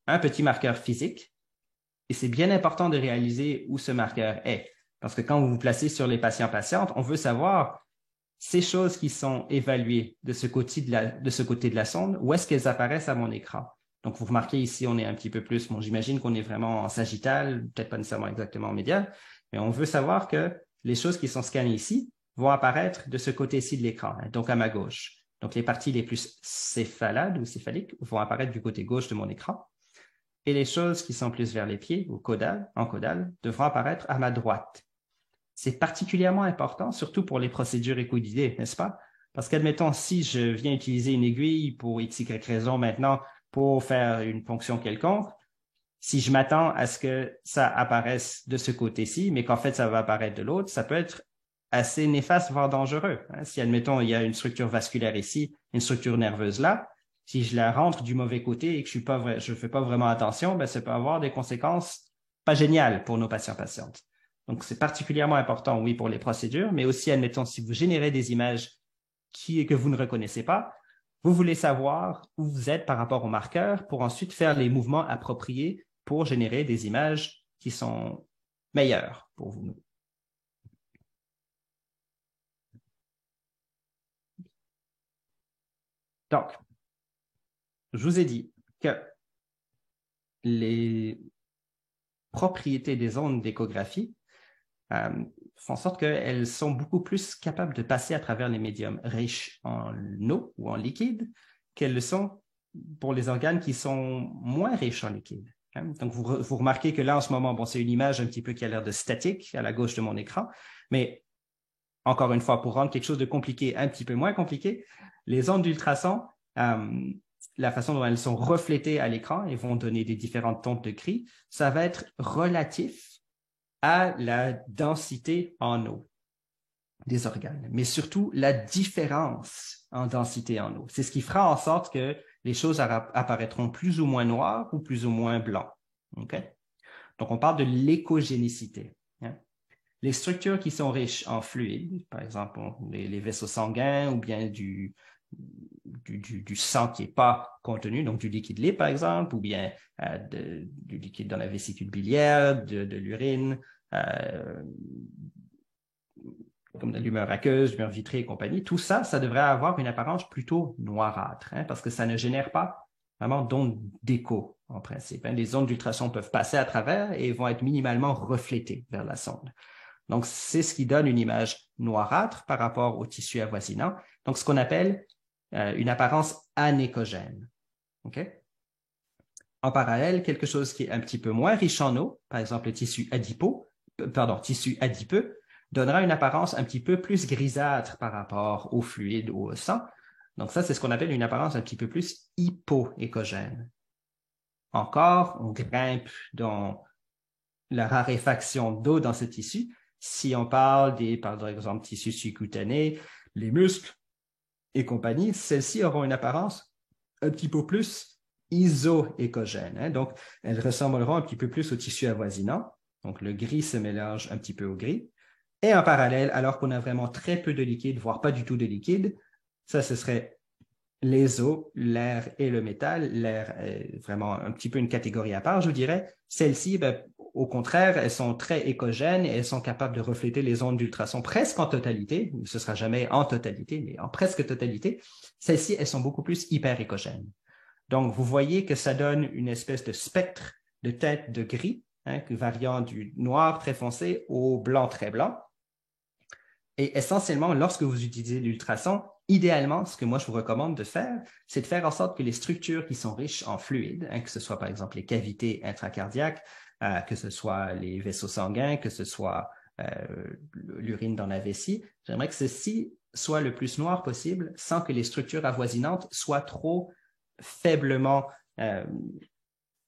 un petit marqueur physique et c'est bien important de réaliser où ce marqueur est. Parce que quand vous vous placez sur les patients-patientes, on veut savoir ces choses qui sont évaluées de ce côté de la sonde, où est-ce qu'elles apparaissent à mon écran? Donc, vous remarquez ici, on est un petit peu plus, bon, j'imagine qu'on est vraiment en sagittal, peut-être pas nécessairement exactement en médial, mais on veut savoir que les choses qui sont scannées ici vont apparaître de ce côté-ci de l'écran, hein, donc à ma gauche. Donc, les parties les plus céphalades ou céphaliques vont apparaître du côté gauche de mon écran. Et les choses qui sont plus vers les pieds ou en caudale devront apparaître à ma droite. C'est particulièrement important, surtout pour les procédures échoguidées, n'est-ce pas? Parce qu'admettons, si je viens utiliser une aiguille pour x, y raison maintenant pour faire une fonction quelconque, si je m'attends à ce que ça apparaisse de ce côté-ci, mais qu'en fait ça va apparaître de l'autre, ça peut être assez néfaste, voire dangereux. Hein. Si, admettons, il y a une structure vasculaire ici, une structure nerveuse là, si je la rentre du mauvais côté et que je ne fais pas vraiment attention, ben, ça peut avoir des conséquences pas géniales pour nos patients-patientes. Donc, c'est particulièrement important, oui, pour les procédures, mais aussi, admettons, si vous générez des images que vous ne reconnaissez pas, vous voulez savoir où vous êtes par rapport au marqueur pour ensuite faire les mouvements appropriés pour générer des images qui sont meilleures pour vous. Donc, je vous ai dit que propriétés des ondes d'échographie font en sorte qu'elles sont beaucoup plus capables de passer à travers les médiums riches en eau ou en liquide qu'elles le sont pour les organes qui sont moins riches en liquide. Donc, vous remarquez que là, en ce moment, bon, c'est une image un petit peu qui a l'air de statique à la gauche de mon écran, mais encore une fois, pour rendre quelque chose de compliqué un petit peu moins compliqué, les ondes d'ultrasons, la façon dont elles sont reflétées à l'écran et vont donner des différentes tons de gris, ça va être relatif à la densité en eau des organes, mais surtout la différence en densité en eau. C'est ce qui fera en sorte que les choses apparaîtront plus ou moins noires ou plus ou moins blancs. Okay? Donc, on parle de l'écogénicité. Les structures qui sont riches en fluides, par exemple les vaisseaux sanguins ou bien du sang qui n'est pas contenu, donc du liquide lait, par exemple, ou bien du liquide dans la vésicule biliaire, de l'urine, comme de l'humeur aqueuse, l'humeur vitrée et compagnie, tout ça, ça devrait avoir une apparence plutôt noirâtre, parce que ça ne génère pas vraiment d'ondes d'écho, en principe. Les ondes d'ultrasons peuvent passer à travers et vont être minimalement reflétées vers la sonde. Donc, c'est ce qui donne une image noirâtre par rapport au tissu avoisinant. Donc, ce qu'on appelle une apparence anéchogène. Okay? En parallèle, quelque chose qui est un petit peu moins riche en eau, par exemple le tissu adipeux, donnera une apparence un petit peu plus grisâtre par rapport au fluide ou au sang. Donc ça, c'est ce qu'on appelle une apparence un petit peu plus hypoéchogène. Encore, on grimpe dans la raréfaction d'eau dans ce tissu. Si on parle par exemple, tissus sous-cutanés, les muscles et compagnie, celles-ci auront une apparence un petit peu plus isoéchogène. Donc, elles ressembleront un petit peu plus au tissu avoisinant. Donc, le gris se mélange un petit peu au gris. Et en parallèle, alors qu'on a vraiment très peu de liquide, voire pas du tout de liquide, ça, ce serait les eaux, l'air et le métal. L'air est vraiment un petit peu une catégorie à part, je vous dirais. Celles-ci, au contraire, elles sont très échogènes et elles sont capables de refléter les ondes d'ultrasons presque en totalité. Ce ne sera jamais en totalité, mais en presque totalité. Celles-ci, elles sont beaucoup plus hyperéchogènes. Donc, vous voyez que ça donne une espèce de spectre de teinte de gris, variant du noir très foncé au blanc très blanc. Et essentiellement, lorsque vous utilisez l'ultrason, idéalement, ce que moi je vous recommande de faire, c'est de faire en sorte que les structures qui sont riches en fluide, que ce soit par exemple les cavités intracardiaques, que ce soit les vaisseaux sanguins, que ce soit l'urine dans la vessie, j'aimerais que ceci soit le plus noir possible sans que les structures avoisinantes soient trop faiblement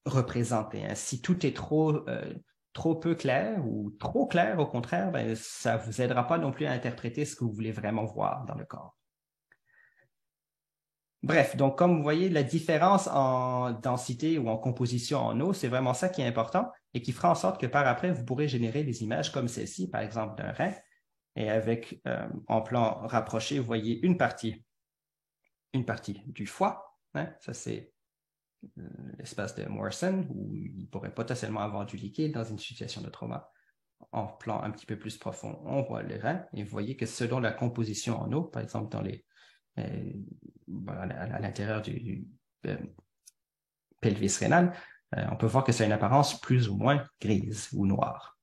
représentées. Si tout est trop peu clair ou trop clair, au contraire, ça ne vous aidera pas non plus à interpréter ce que vous voulez vraiment voir dans le corps. Bref, donc comme vous voyez, la différence en densité ou en composition en eau, c'est vraiment ça qui est important et qui fera en sorte que par après, vous pourrez générer des images comme celle-ci, par exemple d'un rein, et avec, en plan rapproché, vous voyez une partie du foie, ça c'est l'espace de Morrison, où il pourrait potentiellement avoir du liquide dans une situation de trauma. En plan un petit peu plus profond, on voit les reins et vous voyez que selon la composition en eau, par exemple dans à l'intérieur du pelvis rénal, on peut voir que ça a une apparence plus ou moins grise ou noire.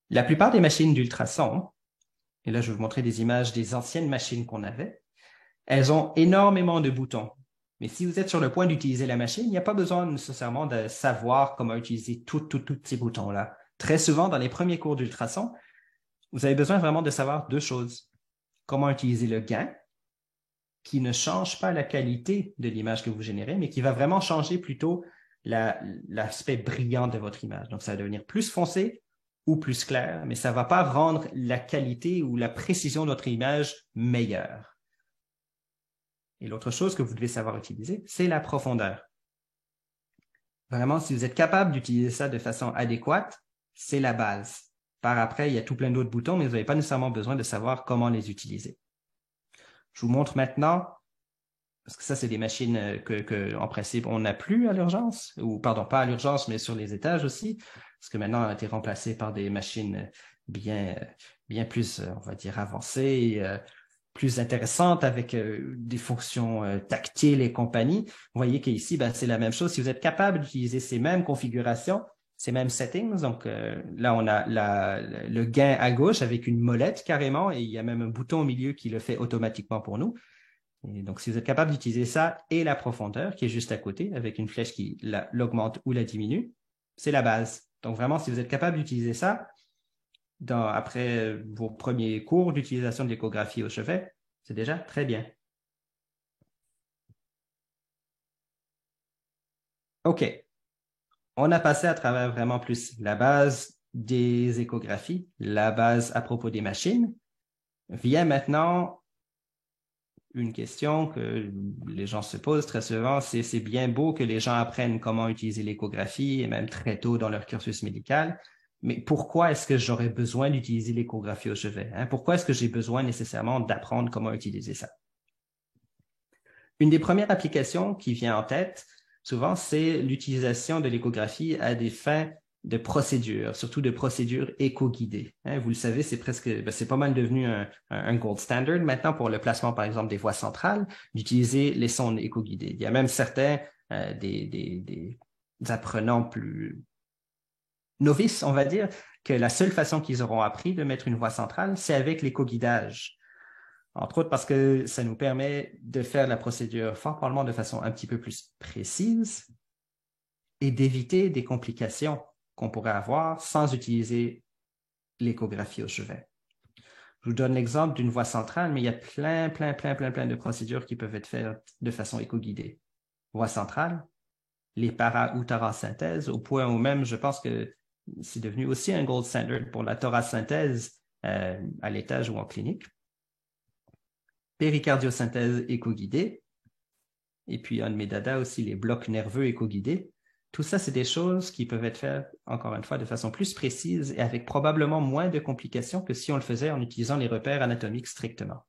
La plupart des machines d'ultrasons, et là je vais vous montrer des images des anciennes machines qu'on avait, elles ont énormément de boutons. Mais si vous êtes sur le point d'utiliser la machine, il n'y a pas besoin nécessairement de savoir comment utiliser tous ces boutons-là. Très souvent, dans les premiers cours d'ultrason, vous avez besoin vraiment de savoir deux choses. Comment utiliser le gain, qui ne change pas la qualité de l'image que vous générez, mais qui va vraiment changer plutôt l'aspect brillant de votre image. Donc, ça va devenir plus foncé ou plus clair, mais ça ne va pas rendre la qualité ou la précision de votre image meilleure. Et l'autre chose que vous devez savoir utiliser, c'est la profondeur. Vraiment, si vous êtes capable d'utiliser ça de façon adéquate, c'est la base. Par après, il y a tout plein d'autres boutons, mais vous n'avez pas nécessairement besoin de savoir comment les utiliser. Je vous montre maintenant, parce que ça, c'est des machines que en principe, on n'a plus à l'urgence, ou pardon, pas à l'urgence, mais sur les étages aussi, parce que maintenant, on a été remplacé par des machines bien plus, on va dire, avancées, plus intéressantes avec des fonctions tactiles et compagnie. Vous voyez qu'ici, ben, c'est la même chose. Si vous êtes capable d'utiliser ces mêmes configurations, ces mêmes settings, donc là, on a le gain à gauche avec une molette carrément, et il y a même un bouton au milieu qui le fait automatiquement pour nous. Et donc, si vous êtes capable d'utiliser ça et la profondeur qui est juste à côté avec une flèche qui l'augmente ou la diminue, c'est la base. Donc, vraiment, si vous êtes capable d'utiliser ça après vos premiers cours d'utilisation de l'échographie au chevet, c'est déjà très bien. OK. On a passé à travers vraiment plus la base des échographies, la base à propos des machines. Vient maintenant une question que les gens se posent très souvent, c'est bien beau que les gens apprennent comment utiliser l'échographie et même très tôt dans leur cursus médical, mais pourquoi est-ce que j'aurais besoin d'utiliser l'échographie au chevet, hein? Pourquoi est-ce que j'ai besoin nécessairement d'apprendre comment utiliser ça? Une des premières applications qui vient en tête, souvent, c'est l'utilisation de l'échographie à des fins de procédures, surtout de procédures éco-guidées. Hein, vous le savez, c'est pas mal devenu un gold standard maintenant pour le placement, par exemple, des voies centrales, d'utiliser les sondes éco-guidées. Il y a même certains des apprenants plus novices, on va dire, que la seule façon qu'ils auront appris de mettre une voie centrale, c'est avec l'éco-guidage. Entre autres parce que ça nous permet de faire la procédure fort probablement de façon un petit peu plus précise et d'éviter des complications qu'on pourrait avoir sans utiliser l'échographie au chevet. Je vous donne l'exemple d'une voie centrale, mais il y a plein de procédures qui peuvent être faites de façon éco-guidée. Voie centrale, les para- ou thoracosynthèses, au point où même je pense que c'est devenu aussi un gold standard pour la thoracosynthèse à l'étage ou en clinique. Péricardiosynthèse éco-guidée, et puis un de mes dada aussi, les blocs nerveux éco-guidés. Tout ça, c'est des choses qui peuvent être faites, encore une fois, de façon plus précise et avec probablement moins de complications que si on le faisait en utilisant les repères anatomiques strictement.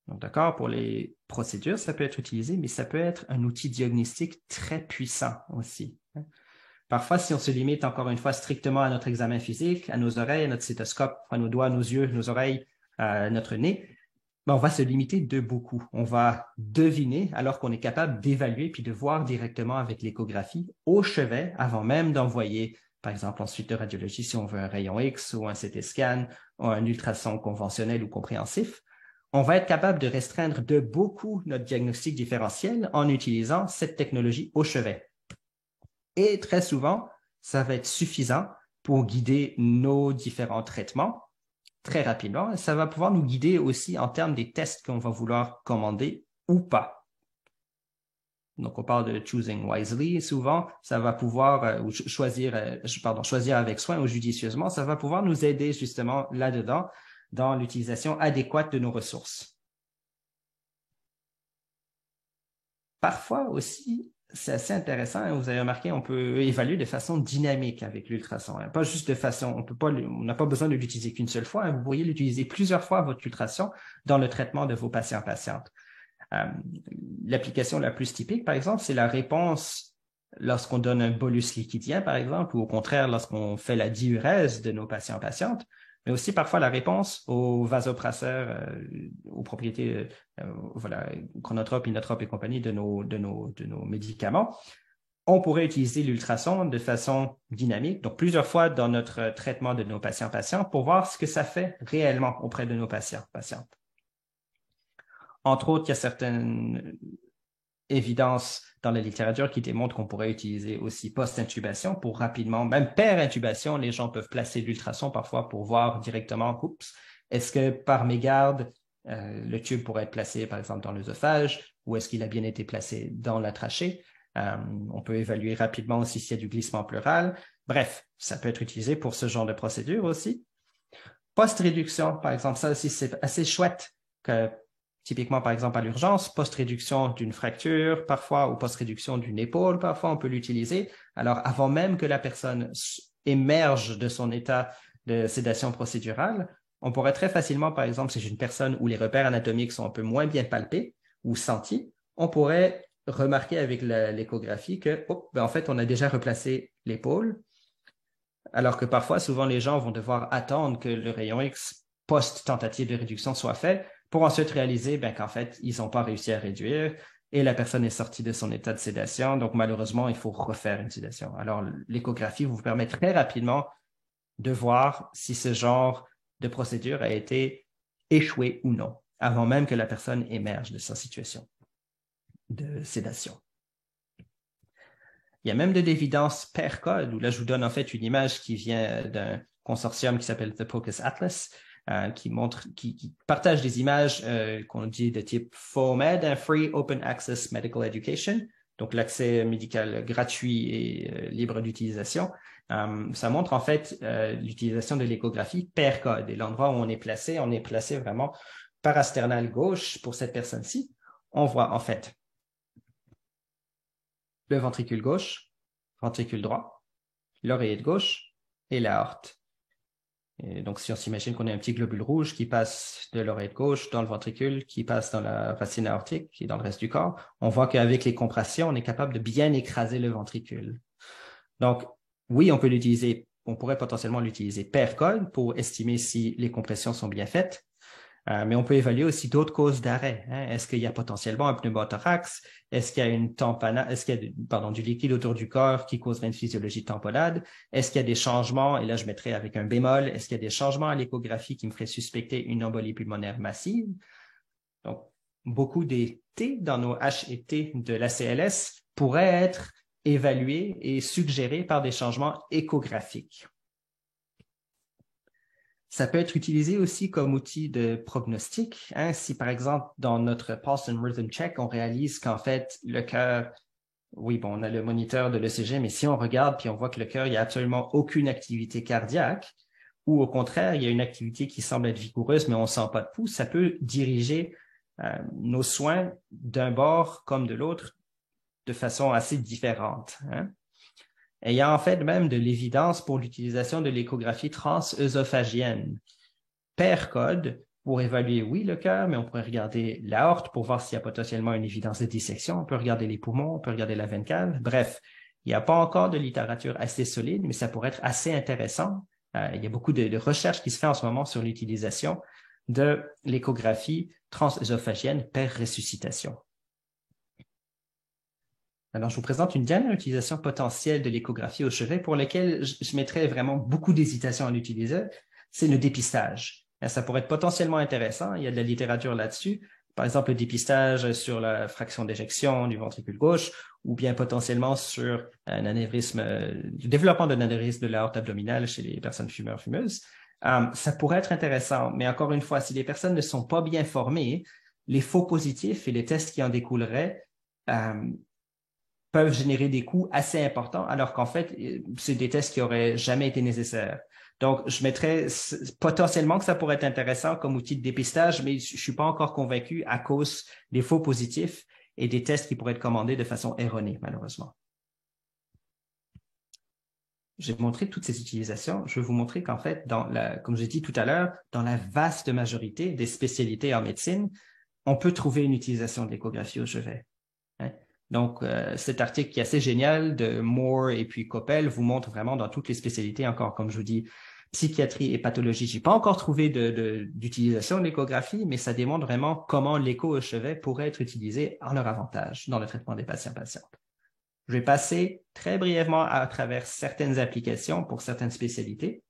Donc, d'accord, pour les procédures, ça peut être utilisé, mais ça peut être un outil diagnostique très puissant aussi. Parfois, si on se limite encore une fois strictement à notre examen physique, à nos oreilles, à notre stéthoscope, à nos doigts, nos yeux, nos oreilles, notre nez, ben, on va se limiter de beaucoup. On va deviner alors qu'on est capable d'évaluer puis de voir directement avec l'échographie au chevet avant même d'envoyer, par exemple, ensuite de radiologie, si on veut un rayon X ou un CT scan ou un ultrason conventionnel ou compréhensif. On va être capable de restreindre de beaucoup notre diagnostic différentiel en utilisant cette technologie au chevet. Et très souvent, ça va être suffisant pour guider nos différents traitements très rapidement. Et ça va pouvoir nous guider aussi en termes des tests qu'on va vouloir commander ou pas. Donc, on parle de choosing wisely. Souvent, ça va pouvoir choisir avec soin ou judicieusement. Ça va pouvoir nous aider justement là-dedans dans l'utilisation adéquate de nos ressources. Parfois aussi, c'est assez intéressant. Vous avez remarqué, on peut évaluer de façon dynamique avec l'ultrason. Pas juste de façon, on n'a pas besoin de l'utiliser qu'une seule fois. Vous pourriez l'utiliser plusieurs fois, votre ultrason, dans le traitement de vos patients-patientes. L'application la plus typique, par exemple, c'est la réponse lorsqu'on donne un bolus liquidien, par exemple, ou au contraire, lorsqu'on fait la diurèse de nos patients-patientes, mais aussi parfois la réponse aux vasopresseurs, aux propriétés, voilà, chronotropes, inotropes et compagnie de nos médicaments. On pourrait utiliser l'ultrason de façon dynamique, donc plusieurs fois dans notre traitement de nos patients-patientes pour voir ce que ça fait réellement auprès de nos patients-patientes. Entre autres, il y a certaines évidences dans la littérature qui démontrent qu'on pourrait utiliser aussi post-intubation pour rapidement, même per-intubation, les gens peuvent placer l'ultrason parfois pour voir directement, est-ce que par mégarde, le tube pourrait être placé par exemple dans l'œsophage ou est-ce qu'il a bien été placé dans la trachée? On peut évaluer rapidement aussi s'il y a du glissement pleural. Bref, ça peut être utilisé pour ce genre de procédure aussi. Post-réduction, par exemple, ça aussi c'est assez chouette que typiquement, par exemple, à l'urgence, post-réduction d'une fracture, parfois, ou post-réduction d'une épaule, parfois, on peut l'utiliser. Alors, avant même que la personne émerge de son état de sédation procédurale, on pourrait très facilement, par exemple, si j'ai une personne où les repères anatomiques sont un peu moins bien palpés ou sentis, on pourrait remarquer avec l'échographie que, en fait, on a déjà replacé l'épaule. Alors que parfois, souvent, les gens vont devoir attendre que le rayon X post-tentative de réduction soit fait pour ensuite réaliser qu'en fait, ils n'ont pas réussi à réduire et la personne est sortie de son état de sédation. Donc, malheureusement, il faut refaire une sédation. Alors, l'échographie vous permet très rapidement de voir si ce genre de procédure a été échoué ou non, avant même que la personne émerge de sa situation de sédation. Il y a même de l'évidence per code, où là, je vous donne en fait une image qui vient d'un consortium qui s'appelle The POCUS Atlas, qui partage des images qu'on dit de type FOAMED, Free Open Access Medical Education, donc l'accès médical gratuit et libre d'utilisation. Ça montre en fait l'utilisation de l'échographie per code. Et l'endroit où on est placé vraiment parasternal gauche pour cette personne-ci. On voit en fait le ventricule gauche, ventricule droit, l'oreillette gauche et l'aorte. Et donc, si on s'imagine qu'on a un petit globule rouge qui passe de l'oreillette gauche dans le ventricule, qui passe dans la racine aortique et dans le reste du corps, on voit qu'avec les compressions, on est capable de bien écraser le ventricule. Donc, oui, on pourrait potentiellement l'utiliser per code pour estimer si les compressions sont bien faites. Mais on peut évaluer aussi d'autres causes d'arrêt. Est-ce qu'il y a potentiellement un pneumothorax? Est-ce qu'il y a du liquide autour du corps qui causerait une physiologie de tamponade? Est-ce qu'il y a des changements, et là je mettrais avec un bémol, est-ce qu'il y a des changements à l'échographie qui me feraient suspecter une embolie pulmonaire massive? Donc, beaucoup des T dans nos H et T de la CLS pourraient être évalués et suggérés par des changements échographiques. Ça peut être utilisé aussi comme outil de prognostic. Si, par exemple, dans notre Pulse and Rhythm Check, on réalise qu'en fait, le cœur, on a le moniteur de l'ECG, mais si on regarde puis on voit que le cœur, il n'y a absolument aucune activité cardiaque, ou au contraire, il y a une activité qui semble être vigoureuse, mais on ne sent pas de pouls, ça peut diriger nos soins d'un bord comme de l'autre de façon assez différente. Et il y a en fait même de l'évidence pour l'utilisation de l'échographie transœsophagienne per code pour évaluer, oui, le cœur, mais on pourrait regarder l'aorte pour voir s'il y a potentiellement une évidence de dissection. On peut regarder les poumons, on peut regarder la veine cave. Bref, il n'y a pas encore de littérature assez solide, mais ça pourrait être assez intéressant. Il y a beaucoup de recherches qui se font en ce moment sur l'utilisation de l'échographie transœsophagienne per ressuscitation. Alors, je vous présente une dernière utilisation potentielle de l'échographie au chevet pour laquelle je mettrais vraiment beaucoup d'hésitation à l'utiliser, c'est le dépistage. Ça pourrait être potentiellement intéressant, il y a de la littérature là-dessus, par exemple le dépistage sur la fraction d'éjection du ventricule gauche ou bien potentiellement sur un anévrisme, le développement d'un anévrisme de l'aorte abdominale chez les personnes fumeurs-fumeuses. Ça pourrait être intéressant, mais encore une fois, si les personnes ne sont pas bien formées, les faux positifs et les tests qui en découleraient peuvent générer des coûts assez importants, alors qu'en fait, c'est des tests qui auraient jamais été nécessaires. Donc, je mettrais potentiellement que ça pourrait être intéressant comme outil de dépistage, mais je suis pas encore convaincu à cause des faux positifs et des tests qui pourraient être commandés de façon erronée, malheureusement. J'ai montré toutes ces utilisations. Je vais vous montrer qu'en fait, comme j'ai dit tout à l'heure, dans la vaste majorité des spécialités en médecine, on peut trouver une utilisation de l'échographie au chevet. Donc, cet article qui est assez génial de Moore et puis Coppel vous montre vraiment dans toutes les spécialités, encore comme je vous dis, psychiatrie et pathologie. J'ai pas encore trouvé d'utilisation de l'échographie, mais ça démontre vraiment comment l'écho au chevet pourrait être utilisé en leur avantage dans le traitement des patients-patientes. Je vais passer très brièvement à travers certaines applications pour certaines spécialités.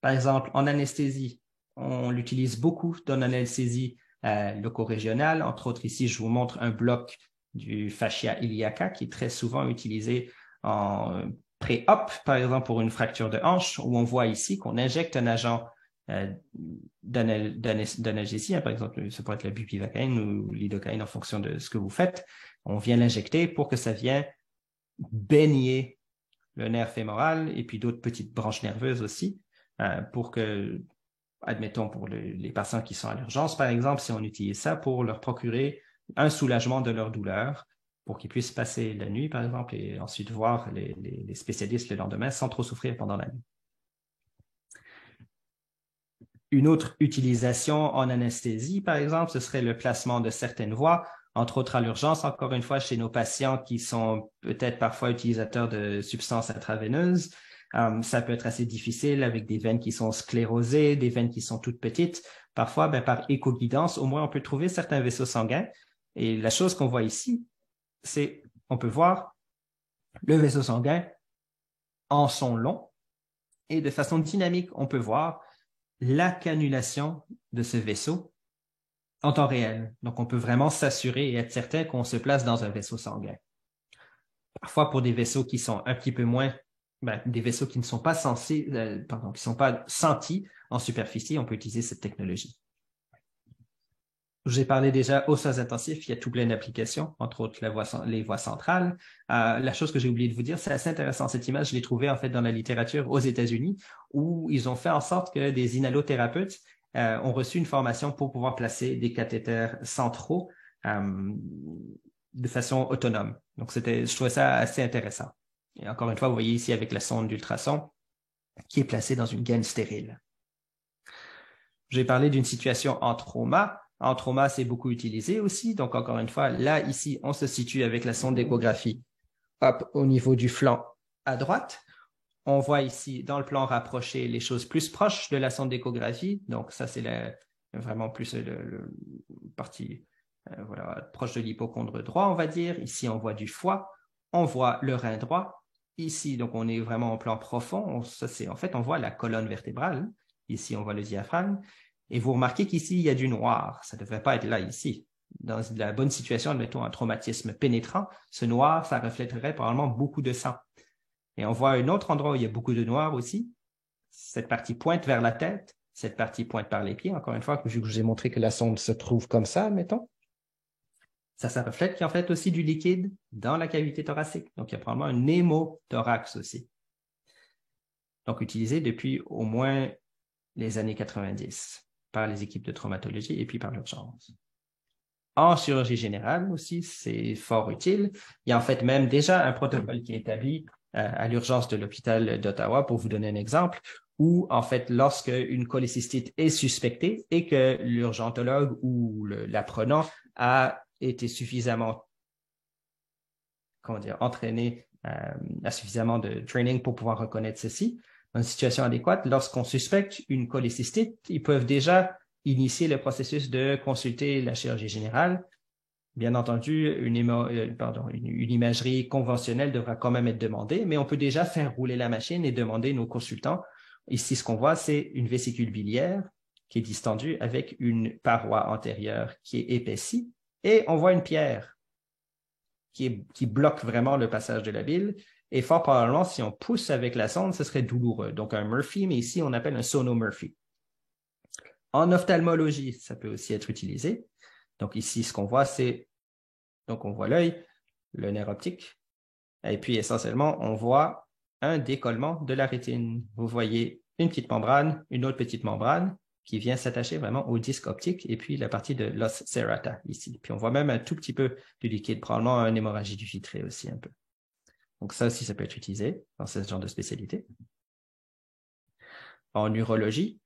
Par exemple, en anesthésie, on l'utilise beaucoup dans l'anesthésie loco-régionale. Entre autres, ici, je vous montre un bloc du fascia iliaca qui est très souvent utilisé en pré-op, par exemple pour une fracture de hanche, où on voit ici qu'on injecte un agent d'analgésie, par exemple, ça pourrait être la bupivacaine ou l'idocaïne en fonction de ce que vous faites. On vient l'injecter pour que ça vienne baigner le nerf fémoral et puis d'autres petites branches nerveuses aussi, pour que admettons pour les patients qui sont à l'urgence, par exemple, si on utilise ça pour leur procurer un soulagement de leur douleur, pour qu'ils puissent passer la nuit, par exemple, et ensuite voir les spécialistes le lendemain sans trop souffrir pendant la nuit. Une autre utilisation en anesthésie, par exemple, ce serait le placement de certaines voies, entre autres à l'urgence, encore une fois, chez nos patients qui sont peut-être parfois utilisateurs de substances intraveineuses. Ça peut être assez difficile avec des veines qui sont sclérosées, des veines qui sont toutes petites. Parfois, par écoguidance, au moins, on peut trouver certains vaisseaux sanguins. Et la chose qu'on voit ici, c'est, on peut voir le vaisseau sanguin en son long et de façon dynamique, on peut voir la cannulation de ce vaisseau en temps réel. Donc, on peut vraiment s'assurer et être certain qu'on se place dans un vaisseau sanguin. Parfois, pour des vaisseaux qui sont un petit peu moins, des vaisseaux qui ne sont pas qui ne sont pas sentis en superficie, on peut utiliser cette technologie. J'ai parlé déjà aux soins intensifs, il y a tout plein d'applications, entre autres les voies centrales. La chose que j'ai oublié de vous dire, c'est assez intéressant. Cette image, je l'ai trouvée en fait dans la littérature aux États-Unis, où ils ont fait en sorte que des inhalothérapeutes ont reçu une formation pour pouvoir placer des cathéters centraux de façon autonome. Donc, je trouvais ça assez intéressant. Et encore une fois, vous voyez ici avec la sonde d'ultrason qui est placée dans une gaine stérile. J'ai parlé d'une situation en trauma. En trauma, c'est beaucoup utilisé aussi. Donc, encore une fois, là, ici, on se situe avec la sonde d'échographie au niveau du flanc à droite. On voit ici, dans le plan rapproché, les choses plus proches de la sonde d'échographie. Donc, ça, c'est vraiment plus le partie proche de l'hypochondre droit, on va dire. Ici, on voit du foie. On voit le rein droit. Ici, donc, on est vraiment en plan profond. En fait, on voit la colonne vertébrale. Ici, on voit le diaphragme. Et vous remarquez qu'ici, il y a du noir. Ça ne devrait pas être là, ici. Dans la bonne situation, admettons un traumatisme pénétrant, ce noir, ça reflèterait probablement beaucoup de sang. Et on voit un autre endroit où il y a beaucoup de noir aussi. Cette partie pointe vers la tête, cette partie pointe par les pieds. Encore une fois, je vous ai montré que la sonde se trouve comme ça, admettons. Ça reflète qu'il y a en fait aussi du liquide dans la cavité thoracique. Donc, il y a probablement un hémothorax aussi. Donc, utilisé depuis au moins les années 90 par les équipes de traumatologie et puis par l'urgence. En chirurgie générale aussi, c'est fort utile. Il y a en fait même déjà un protocole qui est établi à l'urgence de l'hôpital d'Ottawa, pour vous donner un exemple, où en fait, lorsque une cholécystite est suspectée et que l'urgentologue ou l'apprenant a été suffisamment, entraîné, a suffisamment de training pour pouvoir reconnaître ceci, dans une situation adéquate, lorsqu'on suspecte une cholécystite, ils peuvent déjà initier le processus de consulter la chirurgie générale. Bien entendu, une imagerie conventionnelle devra quand même être demandée, mais on peut déjà faire rouler la machine et demander nos consultants. Ici, ce qu'on voit, c'est une vésicule biliaire qui est distendue avec une paroi antérieure qui est épaissie, et on voit une pierre qui bloque vraiment le passage de la bile. Et fort probablement, si on pousse avec la sonde, ce serait douloureux. Donc, un Murphy, mais ici, on appelle un sono-Murphy. En ophtalmologie, ça peut aussi être utilisé. Donc, ici, ce qu'on voit, donc on voit l'œil, le nerf optique, et puis essentiellement, on voit un décollement de la rétine. Vous voyez une petite membrane, une autre petite membrane qui vient s'attacher vraiment au disque optique et puis la partie de l'os serrata ici. Puis on voit même un tout petit peu de liquide, probablement une hémorragie du vitré aussi un peu. Donc ça aussi, ça peut être utilisé dans ce genre de spécialité. En urologie,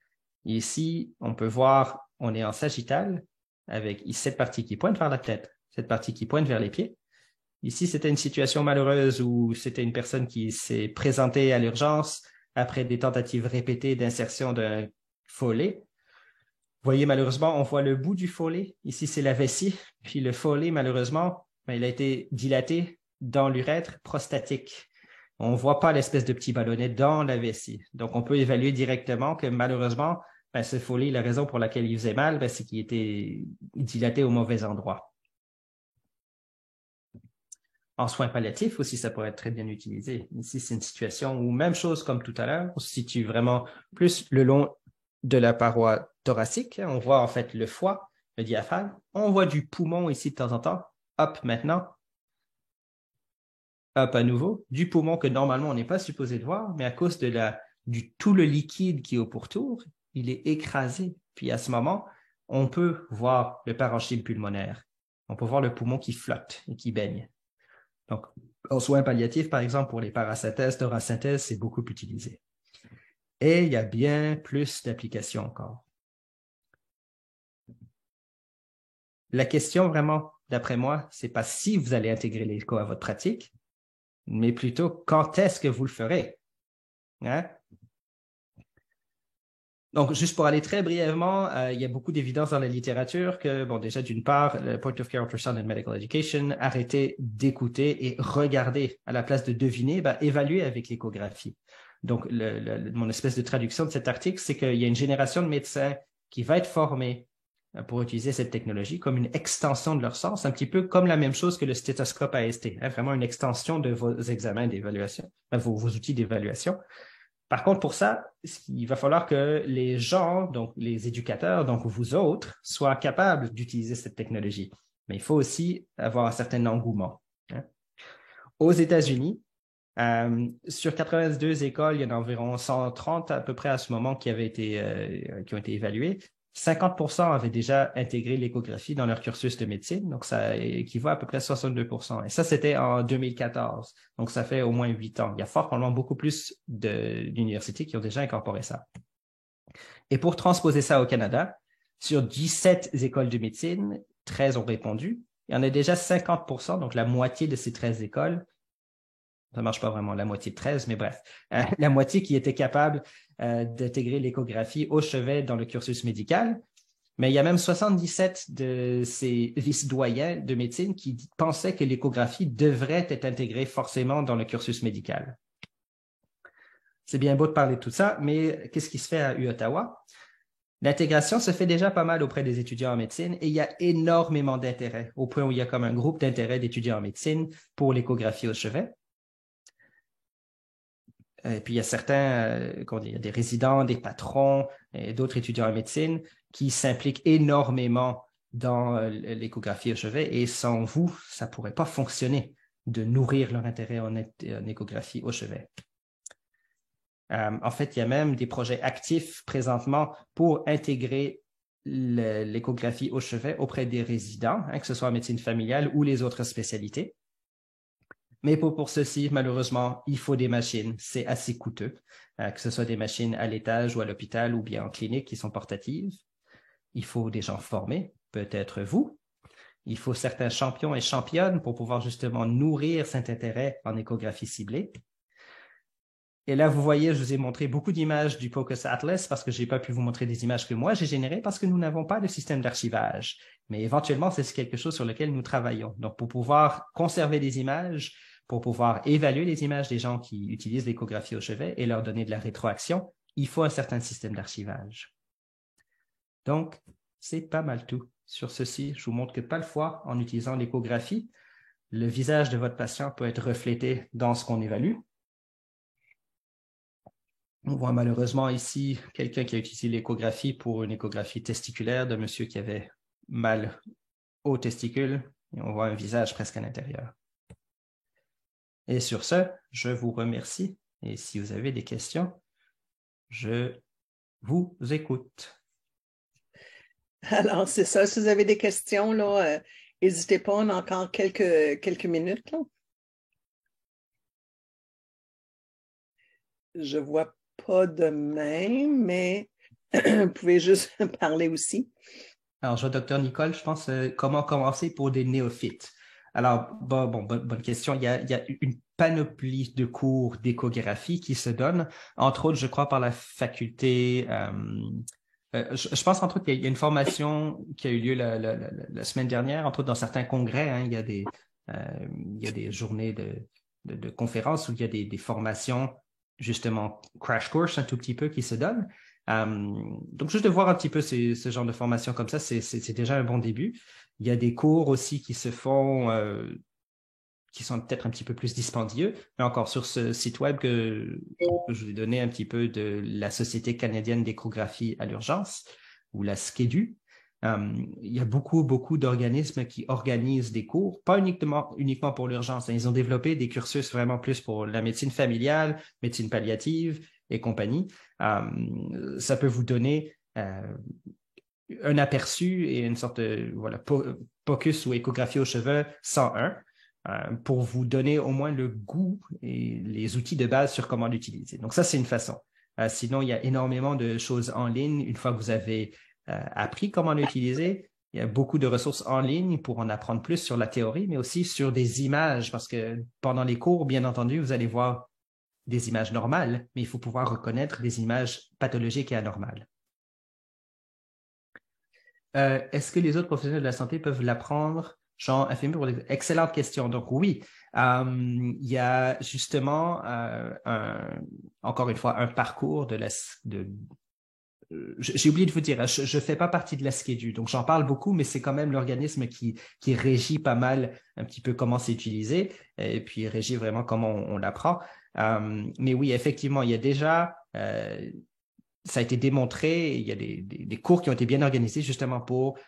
ici, on peut voir, on est en sagittal avec cette partie qui pointe vers la tête, cette partie qui pointe vers les pieds. Ici, c'était une situation malheureuse où c'était une personne qui s'est présentée à l'urgence après des tentatives répétées d'insertion d'un follet. Vous voyez, malheureusement, on voit le bout du follet. Ici, c'est la vessie. Puis le follet, malheureusement, il a été dilaté dans l'urètre prostatique. On ne voit pas l'espèce de petit ballonnet dans la vessie. Donc, on peut évaluer directement que malheureusement, ce follet, la raison pour laquelle il faisait mal, c'est qu'il était dilaté au mauvais endroit. En soins palliatifs aussi, ça pourrait être très bien utilisé. Ici, c'est une situation où, même chose comme tout à l'heure, on se situe vraiment plus le long de la paroi thoracique. On voit en fait le foie, le diaphragme. On voit du poumon ici de temps en temps. Hop, maintenant. Hop, à nouveau. Du poumon que normalement, on n'est pas supposé de voir, mais à cause de tout le liquide qui est au pourtour, il est écrasé. Puis à ce moment, on peut voir le parenchyme pulmonaire. On peut voir le poumon qui flotte et qui baigne. Donc, en soins palliatifs, par exemple, pour les parasynthèses, thoracynthèses, c'est beaucoup utilisé. Et il y a bien plus d'applications encore. La question vraiment, d'après moi, c'est pas si vous allez intégrer l'écho à votre pratique, mais plutôt quand est-ce que vous le ferez. Hein? Donc, juste pour aller très brièvement, il y a beaucoup d'évidence dans la littérature que, bon, déjà, d'une part, le Point of Care Ultrasound and Medical Education, arrêtez d'écouter et regardez à la place de deviner, ben, évaluez avec l'échographie. Donc, mon espèce de traduction de cet article, c'est qu'il y a une génération de médecins qui va être formée pour utiliser cette technologie comme une extension de leur sens, un petit peu comme la même chose que le stéthoscope AST, hein, vraiment une extension de vos examens d'évaluation, vos outils d'évaluation. Par contre, pour ça, il va falloir que les gens, donc les éducateurs, donc vous autres, soient capables d'utiliser cette technologie. Mais il faut aussi avoir un certain engouement. Hein. Aux États-Unis, sur 82 écoles, il y en a environ 130 à peu près à ce moment qui ont été évaluées. 50% avaient déjà intégré l'échographie dans leur cursus de médecine, donc ça équivaut à peu près à 62%. Et ça, c'était en 2014, donc ça fait au moins 8 ans. Il y a fort probablement beaucoup plus d'universités qui ont déjà incorporé ça. Et pour transposer ça au Canada, sur 17 écoles de médecine, 13 ont répondu. Il y en a déjà 50%, donc la moitié de ces 13 écoles. Ça ne marche pas vraiment la moitié de 13, mais bref, la moitié qui était capable d'intégrer l'échographie au chevet dans le cursus médical. Mais il y a même 77 de ces vice-doyens de médecine qui pensaient que l'échographie devrait être intégrée forcément dans le cursus médical. C'est bien beau de parler de tout ça, mais qu'est-ce qui se fait à UOttawa? L'intégration se fait déjà pas mal auprès des étudiants en médecine et il y a énormément d'intérêt, au point où il y a comme un groupe d'intérêt d'étudiants en médecine pour l'échographie au chevet. Et puis, il y a certains, il y a des résidents, des patrons et d'autres étudiants en médecine qui s'impliquent énormément dans l'échographie au chevet. Et sans vous, ça ne pourrait pas fonctionner de nourrir leur intérêt en échographie au chevet. En fait, il y a même des projets actifs présentement pour intégrer l'échographie au chevet auprès des résidents, hein, que ce soit en médecine familiale ou les autres spécialités. Mais pour ceci, malheureusement, il faut des machines. C'est assez coûteux, que ce soit des machines à l'étage ou à l'hôpital ou bien en clinique qui sont portatives. Il faut des gens formés, peut-être vous. Il faut certains champions et championnes pour pouvoir justement nourrir cet intérêt en échographie ciblée. Et là, vous voyez, je vous ai montré beaucoup d'images du POCUS Atlas parce que je n'ai pas pu vous montrer des images que moi j'ai générées parce que nous n'avons pas de système d'archivage. Mais éventuellement, c'est quelque chose sur lequel nous travaillons. Donc, pour pouvoir conserver des images, pour pouvoir évaluer les images des gens qui utilisent l'échographie au chevet et leur donner de la rétroaction, il faut un certain système d'archivage. Donc, c'est pas mal tout. Sur ceci, je vous montre que parfois, en utilisant l'échographie, le visage de votre patient peut être reflété dans ce qu'on évalue. On voit malheureusement ici quelqu'un qui a utilisé l'échographie pour une échographie testiculaire de monsieur qui avait mal aux testicules. Et on voit un visage presque à l'intérieur. Et sur ce, je vous remercie. Et si vous avez des questions, je vous écoute. Alors, c'est ça. Si vous avez des questions, là, n'hésitez pas, on a encore quelques minutes. Là. Je vois pas de main, mais vous pouvez juste parler aussi. Alors, je vois Dr. Nicole, je pense, comment commencer pour des néophytes. Alors, bonne question. Il y a une panoplie de cours d'échographie qui se donnent, entre autres, je crois, par la faculté. Je pense, entre autres, qu'il y a une formation qui a eu lieu la semaine dernière, entre autres, dans certains congrès. Hein, il y a des journées de conférences où il y a des formations, justement, crash course un tout petit peu qui se donnent. Donc, juste de voir un petit peu ce genre de formation comme ça, c'est déjà un bon début. Il y a des cours aussi qui se font, qui sont peut-être un petit peu plus dispendieux, mais encore sur ce site web que je vous ai donné un petit peu de la Société canadienne d'échographie à l'urgence, ou la SCEDU. Il y a beaucoup d'organismes qui organisent des cours, pas uniquement pour l'urgence. Ils ont développé des cursus vraiment plus pour la médecine familiale, médecine palliative et compagnie. Ça peut vous donner un aperçu et une sorte de POCUS ou échographie aux cheveux 101 pour vous donner au moins le goût et les outils de base sur comment l'utiliser. Donc ça, c'est une façon. Sinon, il y a énormément de choses en ligne. Une fois que vous avez appris comment l'utiliser, il y a beaucoup de ressources en ligne pour en apprendre plus sur la théorie, mais aussi sur des images, parce que pendant les cours, bien entendu, vous allez voir des images normales, mais il faut pouvoir reconnaître des images pathologiques et anormales. Est-ce que les autres professionnels de la santé peuvent l'apprendre, genre infirmier pour les... Excellente question. Donc oui, il y a justement encore une fois un parcours j'ai oublié de vous dire, je fais pas partie de la SCEDU, donc j'en parle beaucoup, mais c'est quand même l'organisme qui régit pas mal un petit peu comment c'est utilisé et puis régit vraiment comment on l'apprend. Mais oui, effectivement, il y a déjà ça a été démontré, il y a des cours qui ont été bien organisés justement pour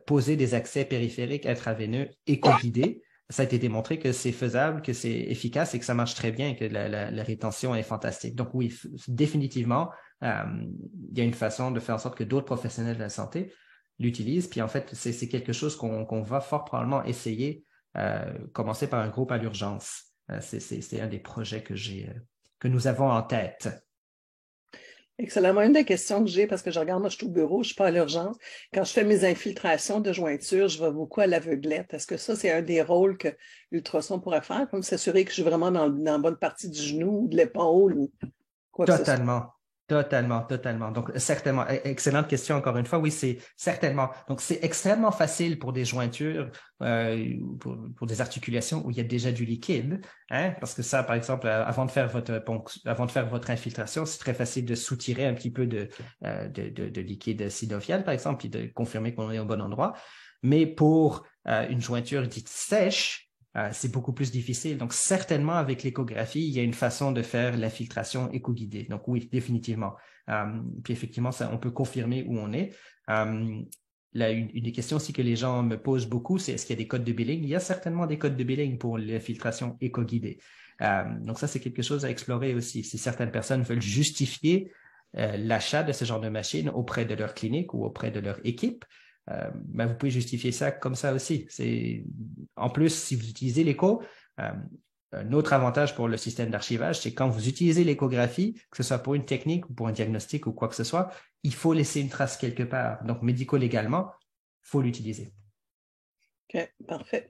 poser des accès périphériques intraveineux éco-guidés. Ça a été démontré que c'est faisable, que c'est efficace et que ça marche très bien et que la rétention est fantastique. Donc oui, définitivement, il y a une façon de faire en sorte que d'autres professionnels de la santé l'utilisent. Puis en fait, c'est quelque chose qu'on va fort probablement essayer, commencer par un groupe à l'urgence. C'est un des projets que nous avons en tête. Excellent. Moi, une des questions que j'ai, parce que je regarde, moi, je suis au bureau, je ne suis pas à l'urgence. Quand je fais mes infiltrations de jointure, je vais beaucoup à l'aveuglette. Est-ce que ça, c'est un des rôles que l'ultrason pourrait faire, comme s'assurer que je suis vraiment dans la bonne partie du genou, de l'épaule ou quoi que ce soit? Totalement. Totalement. Donc, certainement, excellente question encore une fois. Oui, c'est certainement. Donc, c'est extrêmement facile pour des jointures, pour des articulations où il y a déjà du liquide, hein, parce que ça, par exemple, avant de faire votre infiltration, c'est très facile de soutirer un petit peu de liquide synovial, par exemple, puis de confirmer qu'on est au bon endroit. Mais pour une jointure dite sèche, c'est beaucoup plus difficile. Donc, certainement, avec l'échographie, il y a une façon de faire l'infiltration éco-guidée. Donc, oui, définitivement. Puis, effectivement, ça, on peut confirmer où on est. Une des questions aussi que les gens me posent beaucoup, c'est est-ce qu'il y a des codes de billing? Il y a certainement des codes de billing pour l'infiltration éco-guidée. Donc, ça, c'est quelque chose à explorer aussi. Si certaines personnes veulent justifier l'achat de ce genre de machine auprès de leur clinique ou auprès de leur équipe, ben vous pouvez justifier ça comme ça aussi. En plus, si vous utilisez l'écho, un autre avantage pour le système d'archivage, c'est quand vous utilisez l'échographie, que ce soit pour une technique ou pour un diagnostic ou quoi que ce soit, il faut laisser une trace quelque part. Donc, médico-légalement, il faut l'utiliser. OK, parfait.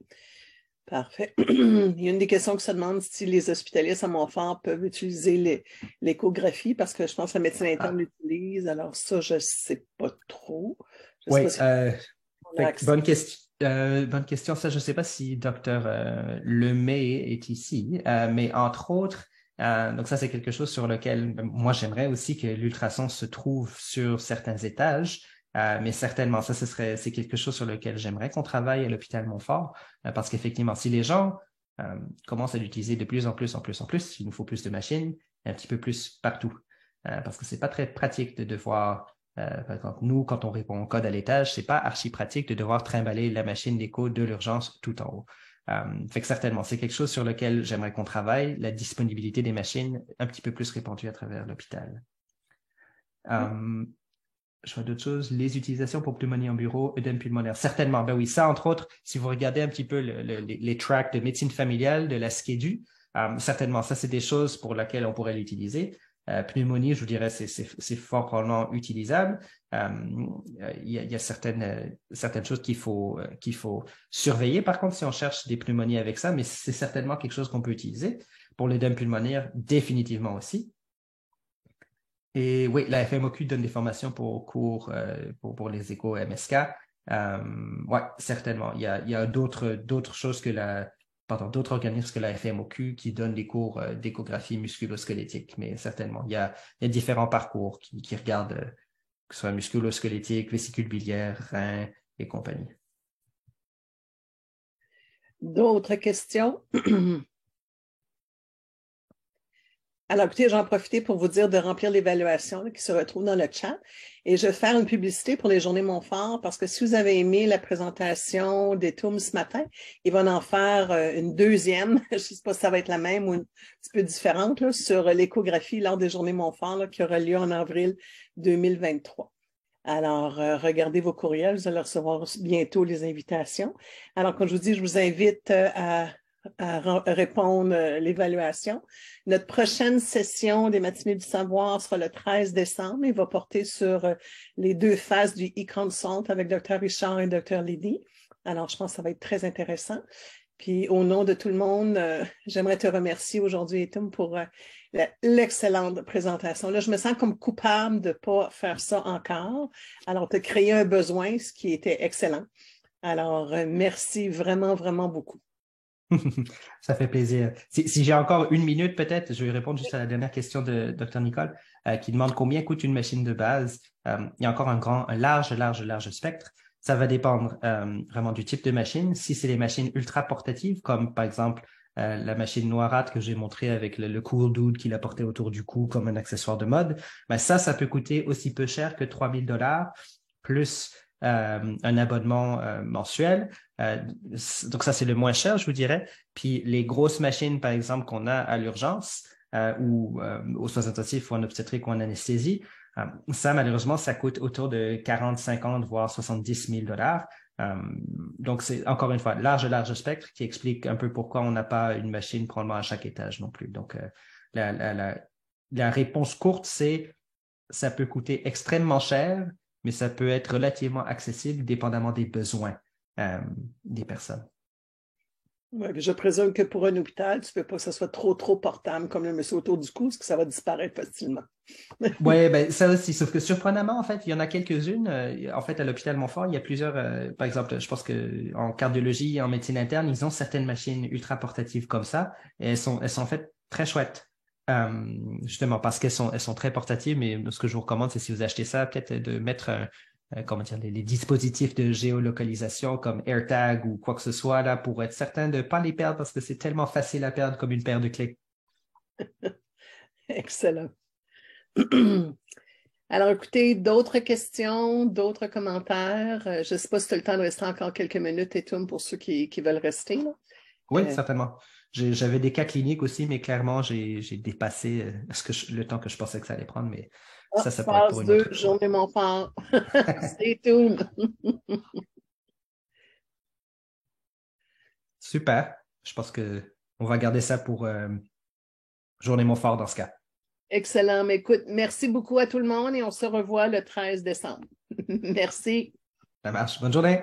Parfait. Il y a une des questions qui se demande si les hospitalistes à Montfort peuvent utiliser l'échographie parce que je pense que la médecine interne l'utilise. Alors ça, je ne sais pas trop. Oui, bonne question. Ça, je ne sais pas si Dr. Lemay est ici, mais entre autres, donc ça, c'est quelque chose sur lequel moi, j'aimerais aussi que l'ultrason se trouve sur certains étages. Mais certainement, c'est quelque chose sur lequel j'aimerais qu'on travaille à l'hôpital Montfort, parce qu'effectivement, si les gens commencent à l'utiliser de plus en plus, il nous faut plus de machines, un petit peu plus partout, parce que c'est pas très pratique de devoir, par exemple, nous, quand on répond au code à l'étage, c'est pas archi pratique de devoir trimballer la machine d'écho de l'urgence tout en haut. Fait que certainement, c'est quelque chose sur lequel j'aimerais qu'on travaille, la disponibilité des machines un petit peu plus répandue à travers l'hôpital. Je vois d'autres choses. Les utilisations pour pneumonie en bureau, œdème pulmonaire. Certainement. Ben oui, ça, entre autres, si vous regardez un petit peu les tracks de médecine familiale de la SCEDU, certainement, ça, c'est des choses pour lesquelles on pourrait l'utiliser. Pneumonie, je vous dirais, c'est fort probablement utilisable. Il y a certaines choses qu'il faut surveiller. Par contre, si on cherche des pneumonies avec ça, mais c'est certainement quelque chose qu'on peut utiliser. Pour l'œdème pulmonaire, définitivement aussi. Et oui, la FMOQ donne des formations pour cours pour les échos MSK. Oui, certainement. Il y a d'autres choses que d'autres organismes que la FMOQ qui donnent des cours d'échographie musculo-squelettique, mais certainement. Il y a différents parcours qui regardent que ce soit musculo-squelettique, vésicule biliaire, rein et compagnie. D'autres questions? Alors, écoutez, j'en profite pour vous dire de remplir l'évaluation qui se retrouve dans le chat. Et je vais faire une publicité pour les Journées Montfort parce que si vous avez aimé la présentation des TOUM ce matin, ils vont en faire une deuxième, je ne sais pas si ça va être la même ou un petit peu différente, là, sur l'échographie lors des Journées Montfort là, qui aura lieu en avril 2023. Alors, regardez vos courriels, vous allez recevoir bientôt les invitations. Alors, comme je vous dis, je vous invite à répondre l'évaluation. Notre prochaine session des matinées du savoir sera le 13 décembre et va porter sur les deux phases du e-consult avec Dr. Richard et Dr. Lydie. Alors, je pense que ça va être très intéressant. Puis au nom de tout le monde, j'aimerais te remercier aujourd'hui, Etum, pour l'excellente présentation. Là, je me sens comme coupable de ne pas faire ça encore. Alors, tu as créé un besoin, ce qui était excellent. Alors, merci vraiment, vraiment beaucoup. Ça fait plaisir. Si j'ai encore une minute, peut-être, je vais répondre juste à la dernière question de Dr. Nicole, qui demande combien coûte une machine de base. Il y a encore un large spectre. Ça va dépendre vraiment du type de machine. Si c'est les machines ultra portatives, comme par exemple la machine Noirat que j'ai montrée avec le Cool Dude qu'il a porté autour du cou comme un accessoire de mode, ben ça peut coûter aussi peu cher que $3,000 plus un abonnement mensuel. Donc ça, c'est le moins cher, je vous dirais. Puis les grosses machines, par exemple, qu'on a à l'urgence ou aux soins intensifs ou en obstétrique ou en anesthésie, ça, malheureusement, ça coûte autour de 40, 50, voire 70 000 dollars. Donc, c'est encore une fois large spectre qui explique un peu pourquoi on n'a pas une machine probablement à chaque étage non plus. Donc, la réponse courte, c'est ça peut coûter extrêmement cher, mais ça peut être relativement accessible dépendamment des besoins des personnes. Ouais, je présume que pour un hôpital, tu ne veux pas que ça soit trop portable comme le monsieur autour du cou, parce que ça va disparaître facilement. Oui, ben, ça aussi, sauf que surprenamment, en fait, il y en a quelques-unes. En fait, à l'hôpital Montfort, il y a plusieurs, par exemple, je pense qu'en cardiologie et en médecine interne, ils ont certaines machines ultra portatives comme ça, et elles sont en fait très chouettes. Justement, parce elles sont très portatives, mais ce que je vous recommande, c'est si vous achetez ça, peut-être de mettre comment dire, les dispositifs de géolocalisation comme AirTag ou quoi que ce soit là pour être certain de ne pas les perdre parce que c'est tellement facile à perdre comme une paire de clés. Excellent. Alors, écoutez, d'autres questions, d'autres commentaires? Je ne sais pas si tu as le temps de rester encore quelques minutes, et tout pour ceux qui veulent rester. Là. Oui, certainement. J'avais des cas cliniques aussi, mais clairement, j'ai dépassé le temps que je pensais que ça allait prendre, mais ça pourrait être pour Phase une 2, autre fois. Journée Montfort. Stay tuned. Super. Je pense qu'on va garder ça pour Journée Montfort dans ce cas. Excellent. Mais écoute, merci beaucoup à tout le monde et on se revoit le 13 décembre. Merci. Ça marche. Bonne journée.